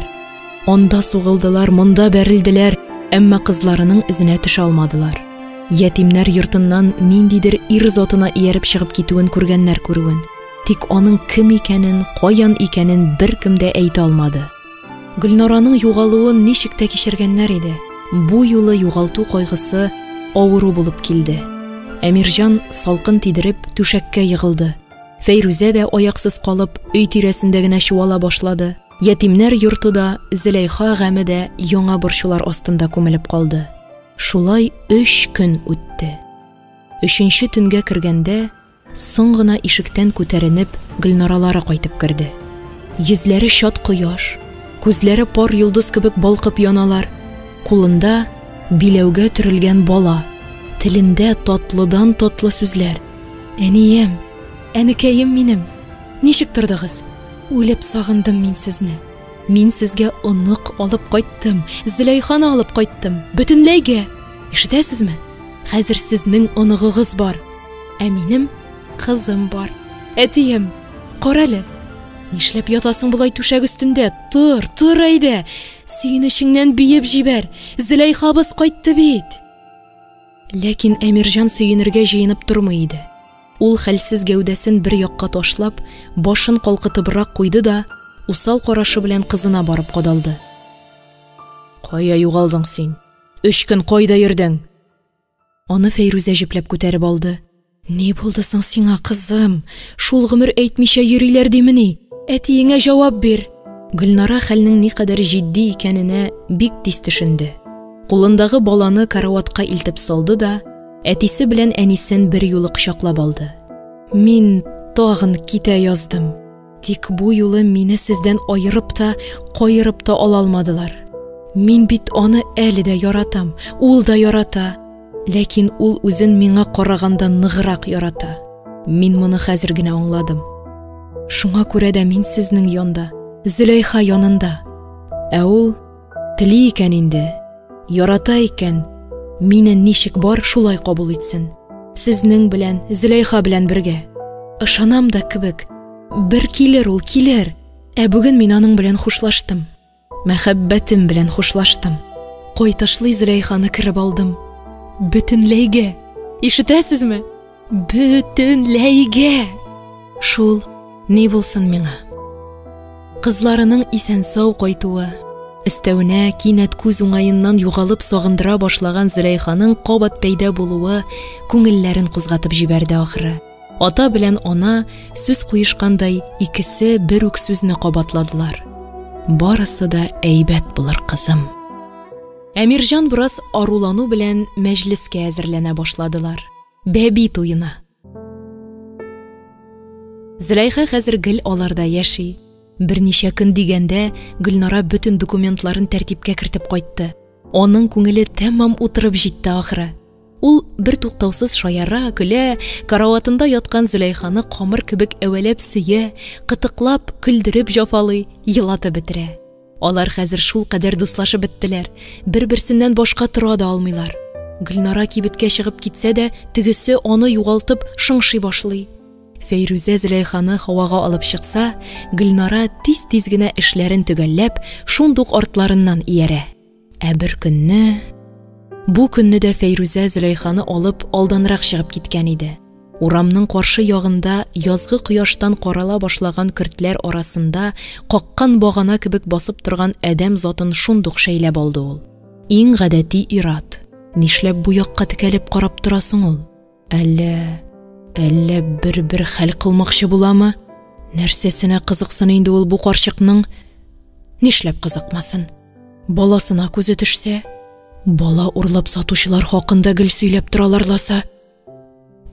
Анда сугылдылар, монда бәрелделәр, әмма кызларының изенә төшә алмадылар. Ятимнәр йортыннан ниндидер ир затына ияреп чыгып китүен күргәннәр күрүен. Тик аның кем икәнен, каян икәнен беркем дә әйтә алмады. Гөлнараның югалуын ничек тә кичергәннәр иде. Бу юлы югалту кайгысы авыру булып килде. Әмирҗан салкын тидереп түшәккә егылды. Фәйрүзә дә аяксыз калып өй тирәсендә генә чуала башлады. Ятимнәр йорты да, Зөләйха гаме дә яңа борчулар астында күмелеп калды. Шулай 3 көн үтте. 3нче төнгә кергәндә, соң гына ишектән күтәренеп Гөлнаралары кайтып керде. Йөзләре шат кояш, күзләре пар йолдыз кебек балкып яналар. Кулында биләүгә төрелгән бала, телендә татлыдан татлы сүзләр. Әнием, әнекәем минем, ничек тордыгыз? Үлеп сагындым мин сезне. Мин сезгә онык алып кайттым, Зөләйханы алып кайттым, бөтенләйгә. Ишетәсезме? Хәзер сезнең оныгыгыз бар, ә минем кызым бар. Әтием, карале. Нишләп ятасың булай түшәк өстендә? Тор әйдә. Сөенечеңнән биеп җибәр. Зөләйхабыз кайтты бит. Ләкин Әмирҗан сөенергә җыенып тормый иде. Ул хәлсез гәүдәсен бер якка ташлап, башын калкытыбрак куйды да, усал карашы белән кызына барып кадалды. Кая югалдың син? 3 көн кайда йөрдең? Аны Фәйрүзә җипләп күтәреп алды. Ни булды соң сиңа, кызым? Шул гомер әйтмичә йөриләр димени? Әтиеңә җавап бир. Гөлнара хәлнең никадәр җитди икәненә бик тиз төшенде. Кулындагы баланы караватка илтеп салды да, әтисе белән әнисен бер юлы кочаклап алды. Мин тагын китә яздым. Тик бу юлы мине сездән айырып та, кайырып та ала алмадылар. Мин бит аны әле дә яратам, ул да ярата. Ләкин ул үзен миңа караганда ныграк ярата. Мин моны хәзер генә аңладым. Шуңа күрә дә мин сезнең янда, Зөләйха янында. Ә ул тели икән инде, ярата икән, мине ничек бар шулай кабул итсен. Сезнең белән, Зөләйха белән бергә. Ышанам да кебек. Бер килер ул, килер. Ә бүген мин аның белән хушлаштым. Мәхәббәтем белән хушлаштым. Кайтышлый Зөләйханы киреп алдым. Бөтенләйгә. Ишетәсезме? Бөтенләйгә. Шул ни булсын миңа? Кызларының исән-сау кайтуы, өстәвенә кинәт күз уңаеннан югалып сагындыра башлаган Зөләйханың кабат пәйда булуы күңелләрен кузгатып җибәрде ахыры. Ата белән ана сүз куешкандай икесе бер үк сүзне кабатладылар. Барысы да әйбәт булыр, кызым. Әмирҗан бурас арулану белән мәҗлескә әзерләнә башладылар. Бәби туена. Зөләйха хәзер гел аларда яши. Берничә көн дигәндә Гөлнара бөтен документларын тәртипкә кертеп кайтты. Аның күңеле тәмам утырып җитте ахыры. Ул бер туктаусыз шаяра, көлә, караватында яткан Зөләйханы камыр кебек әвәләп сөя, кытыклап, көлдереп җафалый, елатып бетерә. Алар хәзер шул кадәр дуслашып беттеләр, бер-берсеннән башка тора да алмыйлар. Гөлнара кибеткә чыгып китсә дә, тегесе аны югалтып шыңшый башлый. Фәйрүзә Зөләйханы һавага алып чыкса, Гөлнара тиз-тиз генә эшләрен төгәлләп, шундук артларыннан иярә. Ә бер көнне, бу көнне дә Фәйрүзә Зөләйханы алып алданрак чыгып киткән иде. Урамның каршы ягында язгы кояштан карала башлаган көртләр арасында каккан багана кебек басып торган адәм затын шундук шәйләп алды ул. Иң гадәти ират. Нишләп бу якка текәлеп карап торасың ул? Әллә бер хәл кылмакчы буламы? Нәрсәсенә кызыксын инде ул бу карчыкның? Нишләп кызыкмасын? Баласына күзе төшсә, бала урлап сатучылар хакында гел сөйләп тораларласа,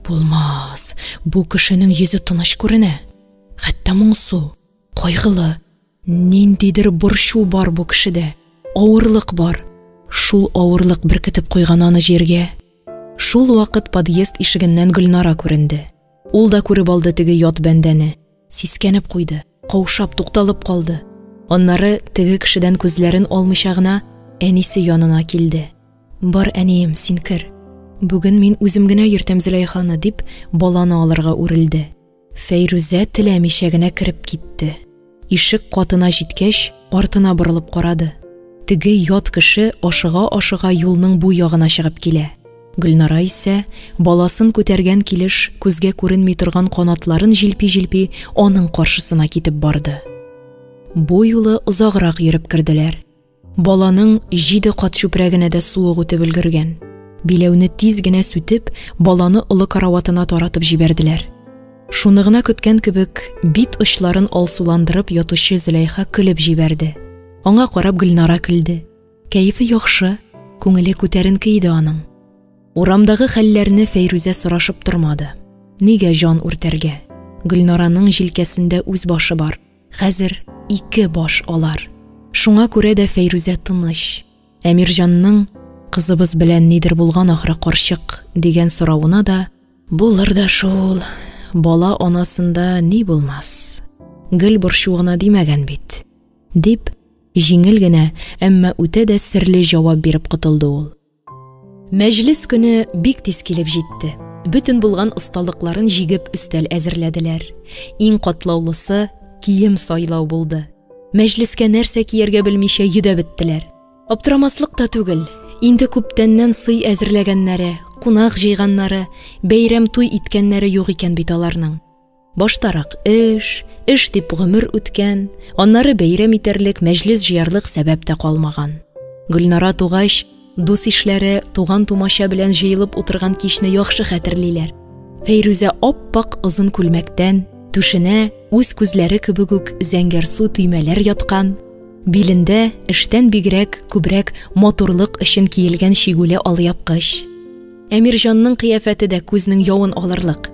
булмас. Бу кешенең йөзе тыныч күренә. Хәтта моңсу, кайгылы, ниндидер борчу бар бу кешедә. Авырлык бар. Шул авырлык беркетеп куйган аны җиргә. Шул вакыт подъезд ишегеннән Гөлнара күренде. Ул да күреп алды теге ят бәндәне. Сискәнеп куйды, каушап тукталып калды. Аннары теге кешедән күзләрен алмыйча гына әнисе янына килде. Бар, әнием, син кер. Бүген мин үзем генә йөртәм Зөләйханы, дип баланы алырга үрелде. Фәйрүзә теләмичә генә кирип китте. Ишек катына җиткәч, артына борылып карады. Теге ят кеше ашыга-ашыга юлның бу ягына чыгып килә. Гөлнара исә баласын күтәргән килеш күзгә күренми торган канатларын җилпи-җилпи аның каршысына китеп барды. Бу юлы озаграк йөреп керделәр. Баланың 7 кат чүпрәгенә дә суык үтеп өлгергән. Биләүне тиз генә сүтеп, баланы олы караватына таратып җибәрделәр. Шуны гына көткән кебек, бит очларын алсуландырып ятучы Зөләйха көлеп җибәрде. Аңа карап Гөлнара көлде. Кәефе яхшы, күңеле күтәренке иде аның. Урамдагы хәлләрне Фәйрүзә сорашып тормады. Нигә җан үртәргә? Гөлнараның җилкәсендә үз башы бар. Хәзер 2 баш алар. Шуңа күрә дә Фәйрүзә тыныч. Әмирҗанның кызыбыз белән нидер булган ахры карчык дигән соравына да, булыр да шул, бала анасында ни булмас. Гел борчугына димәгән бит, дип җиңел генә, әмма үтә дә серле җавап биреп котылды ул. Мәҗлес көне бик тиз килеп җитте. Бүтән булган осталыкларын җигеп өстәл әзерләделәр. Иң катлаулысы кием сайлау булды. Мәҗлескә нәрсә кияргә белмичә йөдә беттеләр. Аптырамаслык та түгел, инде күптәннән сый әзерләгәннәре, кунак җыйганнары, бәйрәм туй иткәннәре юк икән бит аларның. Баштарак эш дип гомер үткән, аннары бәйрәм итәрлек, мәҗлес җыярлык сәбәп тә калмаган. Гөлнара тугач, дус ишләре туган тумача белән җыелып утырган кичне яхшы хәтерлиләр. Фәйрүзә аппак озын күлмәктән, түшенә үз күзләре кебек үк зәңгәр су төймәләр яткан, билендә эштән бигрәк күбрәк матурлык өчен киелгән шигүле алъяпкыч. Әмирҗанның кыяфәте дә күзнең явын алырлык.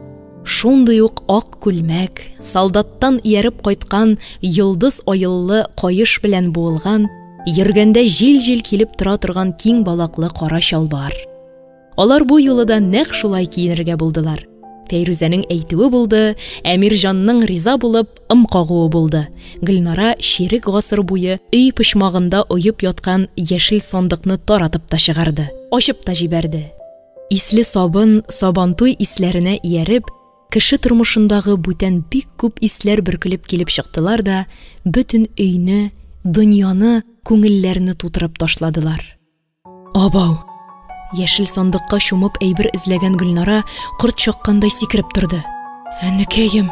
Шундый ук ак күлмәк, солдаттан ияреп кайткан йылдыз аеллы каеш белән буылган, йөргәндә җил килеп тора торган киң балаклы кара чалбар. Алар бу юлы да нәкъ шулай киенергә булдылар. Фәйрүзәнең әйтүе булды, Әмирҗанның риза булып ым-кагуы булды. Гөлнара ширек гасыр буе өй пычмагында уеп яткан яшел сандыкны таратып та чыгарды. Ачып та җибәрде. Исле сабын, сабантуй исләренә ияреп, кеше тормышындагы бүтән бик күп исләр бөркелеп килеп чыктылар да, бөтен өйне, дөньяны, күңелләрне тутырып ташладылар. Абау! Яшел сандыкка чумып әйбер эзләгән Гөлнара корт чаккандай сикереп торды. Әнекәем,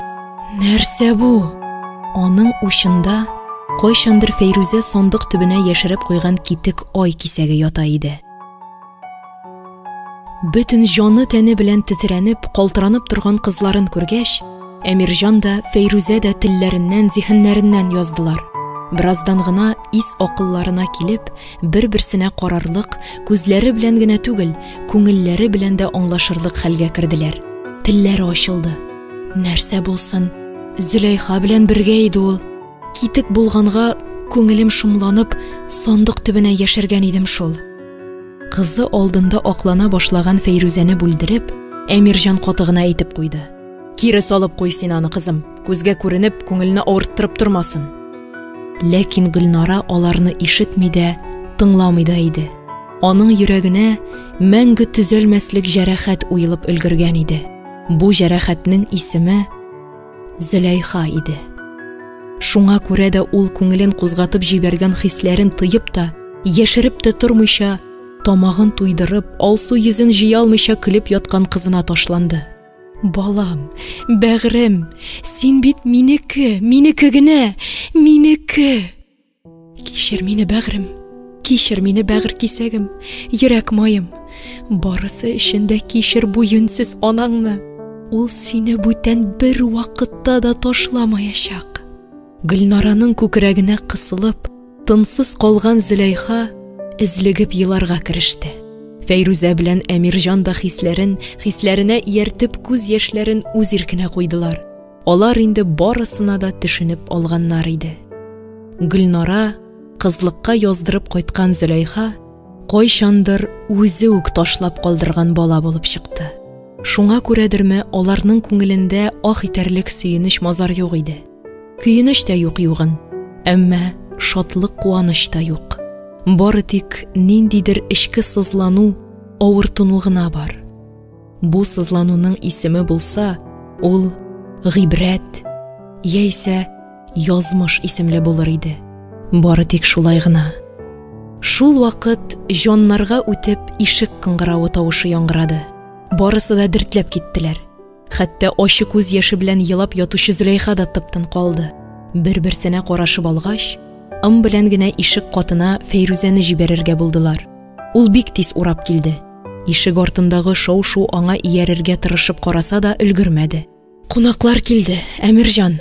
нәрсә бу? Аның учында кайчандыр Фәйрүзә сандык төбенә яшереп куйган китек ай кисәге ята иде. Бөтен җаны тәне белән тетрәнеп, калтыранып торган кызларын күргәч, Әмирҗан да, Фәйрүзә дә телләреннән, зиһеннәреннән яздылар. Бираздан гына ис акылларына килеп, бер-берсенә карарлык, күзләре белән генә түгел, күңелләре белән дә аңлашырлык хәлгә керделәр. Телләре ачылды. Нәрсә булсын, Зөләйха белән бергә иде ул. Китек булганга, күңелем шомланып, сандык төбенә яшергән идем шул. Кызы алдында аклана башлаган Фәйрүзәне бүлдереп, Әмирҗан катыгына әйтеп куйды. Кире салып куй син аны, кызым, күзгә күренеп, күңелне авырттырып тормасын. Ләкин Гөлнара аларны ишетми дә, тыңламый да иде. Аның йөрәгенә мәңге төзәлмәслек җәрәхәт уелып өлгергән иде. Бу җәрәхәтнең исеме Зөләйха иде. Шуңа күрә дә ул күңелен кузгатып җибәргән хисләрен тыеп та, яшереп тә тормыйча, тамагын туйдырып, алсу йөзен җыя алмыйча көлеп яткан кызына ташланды. Балам, бәгърем, син бит минеке генә, минеке. Кичер мине, бәгърем, кичер мине, бәгыр кисәгем, йөрәк маем. Барысы өчен дә кичер бу юньсез анаңны. Ул сине бүтән бер вакытта да ташламаячак. Гөлнараның күкрәгенә кысылып, тынсыз калган Зөләйха өзлегеп еларга кереште. Фәйрүзә белән Әмирҗан да хисләренә ияртеп күз яшьләрен үз иркенә куйдылар. Алар инде барысына да төшенеп алганнар иде. Гөлнара кызлыкка яздырып кайткан Зөләйха кайчандыр үзе үк ташлап калдырган бала булып чыкты. Шуңа күрәдерме, аларның күңелендә ах итәрлек сөенеч мазар юк иде. Көенеч тә юк югын, әмма шатлык, куаныч та юк. Бары тик ниндидер эчке сызлану, авыртыну гына бар. Бу сызлануның исеме булса, ул гыйбрәт, яисә язмыш исемле булыр иде. Бары тик шулай гына. Шул вакыт җаннарга үтеп ишек кыңгырауы тавышы яңгырады. Барысы да дертләп киттеләр. Хәтта ачы күз яше белән елап ятучы Зөләйха да тыптын калды. Бер-берсенә карашып алгач, белән генә ишек катына Фәйрүзәне җибәрергә булдылар. Ул бик тиз урап килде. Ишек артындагы шау-шу аңа иярергә тырышып караса да өлгермәде. Кунаклар килде, Әмирҗан.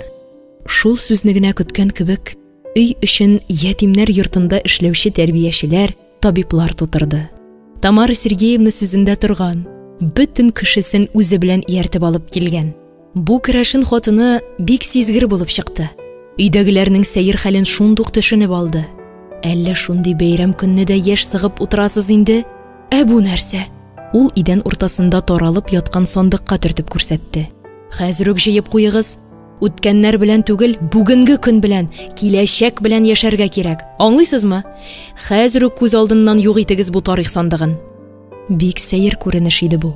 Шул сүзне генә көткән кебек, өй өчен ятимнәр йортында эшләүче тәрбиячеләр, табиблар тутырды. Тамара Сергеевна сүзендә торган, бөтен кешесен үзе белән ияртеп алып килгән. Бу керәшен хатыны бик сизгер булып чыкты. Өйдәгеләрнең сәер хәлен шундук төшенеп алды. Әллә шундый бәйрәм көнне дә яшь сыгып утырасыз инде? Бу нәрсә? Ул идән уртасында таралып яткан сандыкка төртеп күрсәтте. Хәзер үк җыеп куегыз. Үткәннәр белән түгел, бүгенге көн белән, киләчәк белән яшәргә кирәк. Аңлыйсызмы? Хәзер үк күз алдыннан юк итегез бу тарих сандыгын. Бик сәер күренеш иде бу.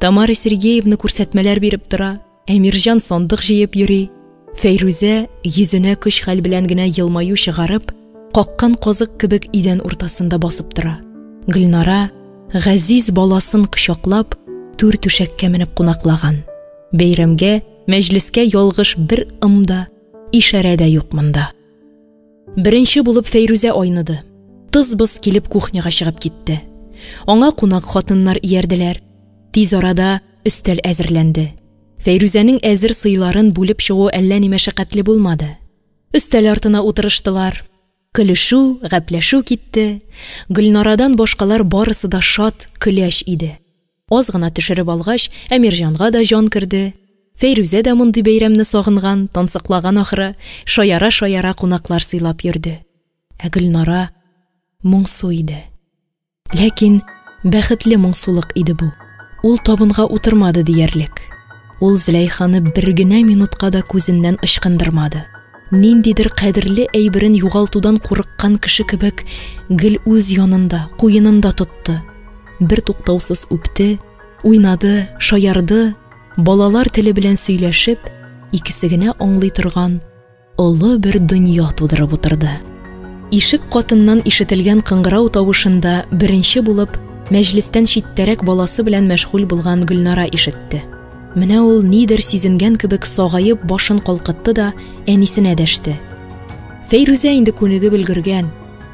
Тамара Сергеевна күрсәтмәләр биреп тора, Әмирҗан сандык җыеп йөри. Фәйрүзә йөзенә көч хәл белән генә елмаю чыгарып, каккан казык кебек идән уртасында басып тора. Гөлнара Газиз баласын кочаклап, түр түшәккә менеп кунаклаган. Бәйрәмгә, мәҗлескә ялгыш бер ымда, ишарә дә юк монда. Беренче булып Фәйрүзә айныды. Тыз-быз килеп кухняга чыгып китте. Аңа кунак хатыннар иярделәр. Тиз арада өстәл әзерләнде. Фәйрүзәнең әзер сыйларын бүлеп чыгу әллә ни мәшәкатьле булмады. Өстәл артына утырыштылар. Көлешү, гәпләшү китте. Гөлнарадан башкалар барысы да шат, көләч иде. Аз гына төшереп алгач, Әмирҗанга да җан керде. Фәйрүзә дә мондый бәйрәмне сагынган, тансыклаган ахры, шаяра-шаяра кунаклар сыйлап йөрде. Ә Гөлнара моңсу иде. Ләкин бәхетле моңсулык иде бу. Ул табынга утырмады диярлек. Ул Зөләйханы бер генә минутка да күзеннән ычкындырмады. Ниндидер кадерле әйберен югалтудан курыккан кеше кебек, гел үз янында, куенында тотты. Бер туктаусыз үпте, уйнады, шаярды, балалар теле белән сөйләшеп, икесе генә аңлый торган олы бер дөнья тудырып утырды. Ишек катыннан ишетелгән кыңгырау тавышында беренче булып мәҗлестән читтәрәк баласы белән мәшгуль булган Гөлнара ишетте. Менә ул нидер сизенгән кебек сагайып башын калкытты да әнисенә дәште. Фәйрүзә инде күнегеп өлгергән.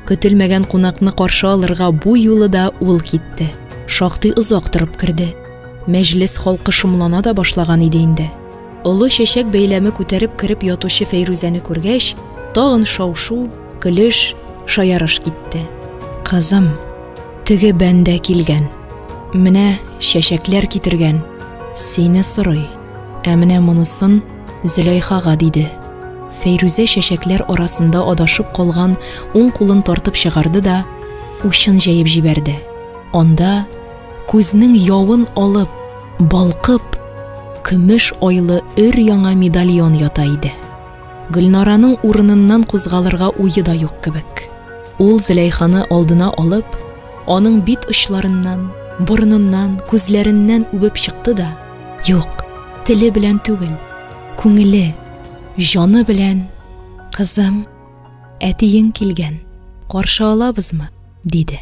Көтелмәгән кунакны каршы алырга бу юлы да ул китте. Шактый озак торып керде. Мәҗлес халкы шомлана да башлаган иде инде. Олы чәчәк бәйләме күтәреп кереп ятучы Фәйрүзәне күргәч, тагын шау-шу, көлеш, шаярыш китте. Кызым, теге бәндә килгән. Менә чәчәкләр китергән. Сине сорый. Ә менә монысын Зөләйхага диде. Фәйрүзә чәчәкләр арасында адашып калган уң кулын тартып чыгарды да учын җәеп җибәрде. Анда күзнең явын алып, балкып, көмеш айлы өр-яңа медальон ята иде. Гөлнараның урыныннан кузгалырга уйы да юк кебек. Ул Зөләйханы алдына алып, аның бит очларыннан, борыныннан, күзләреннән үбеп чыкты да, юк, теле белән түгел, күңеле, җаны белән, кызым, әтиең килгән, каршы алабызмы, диде.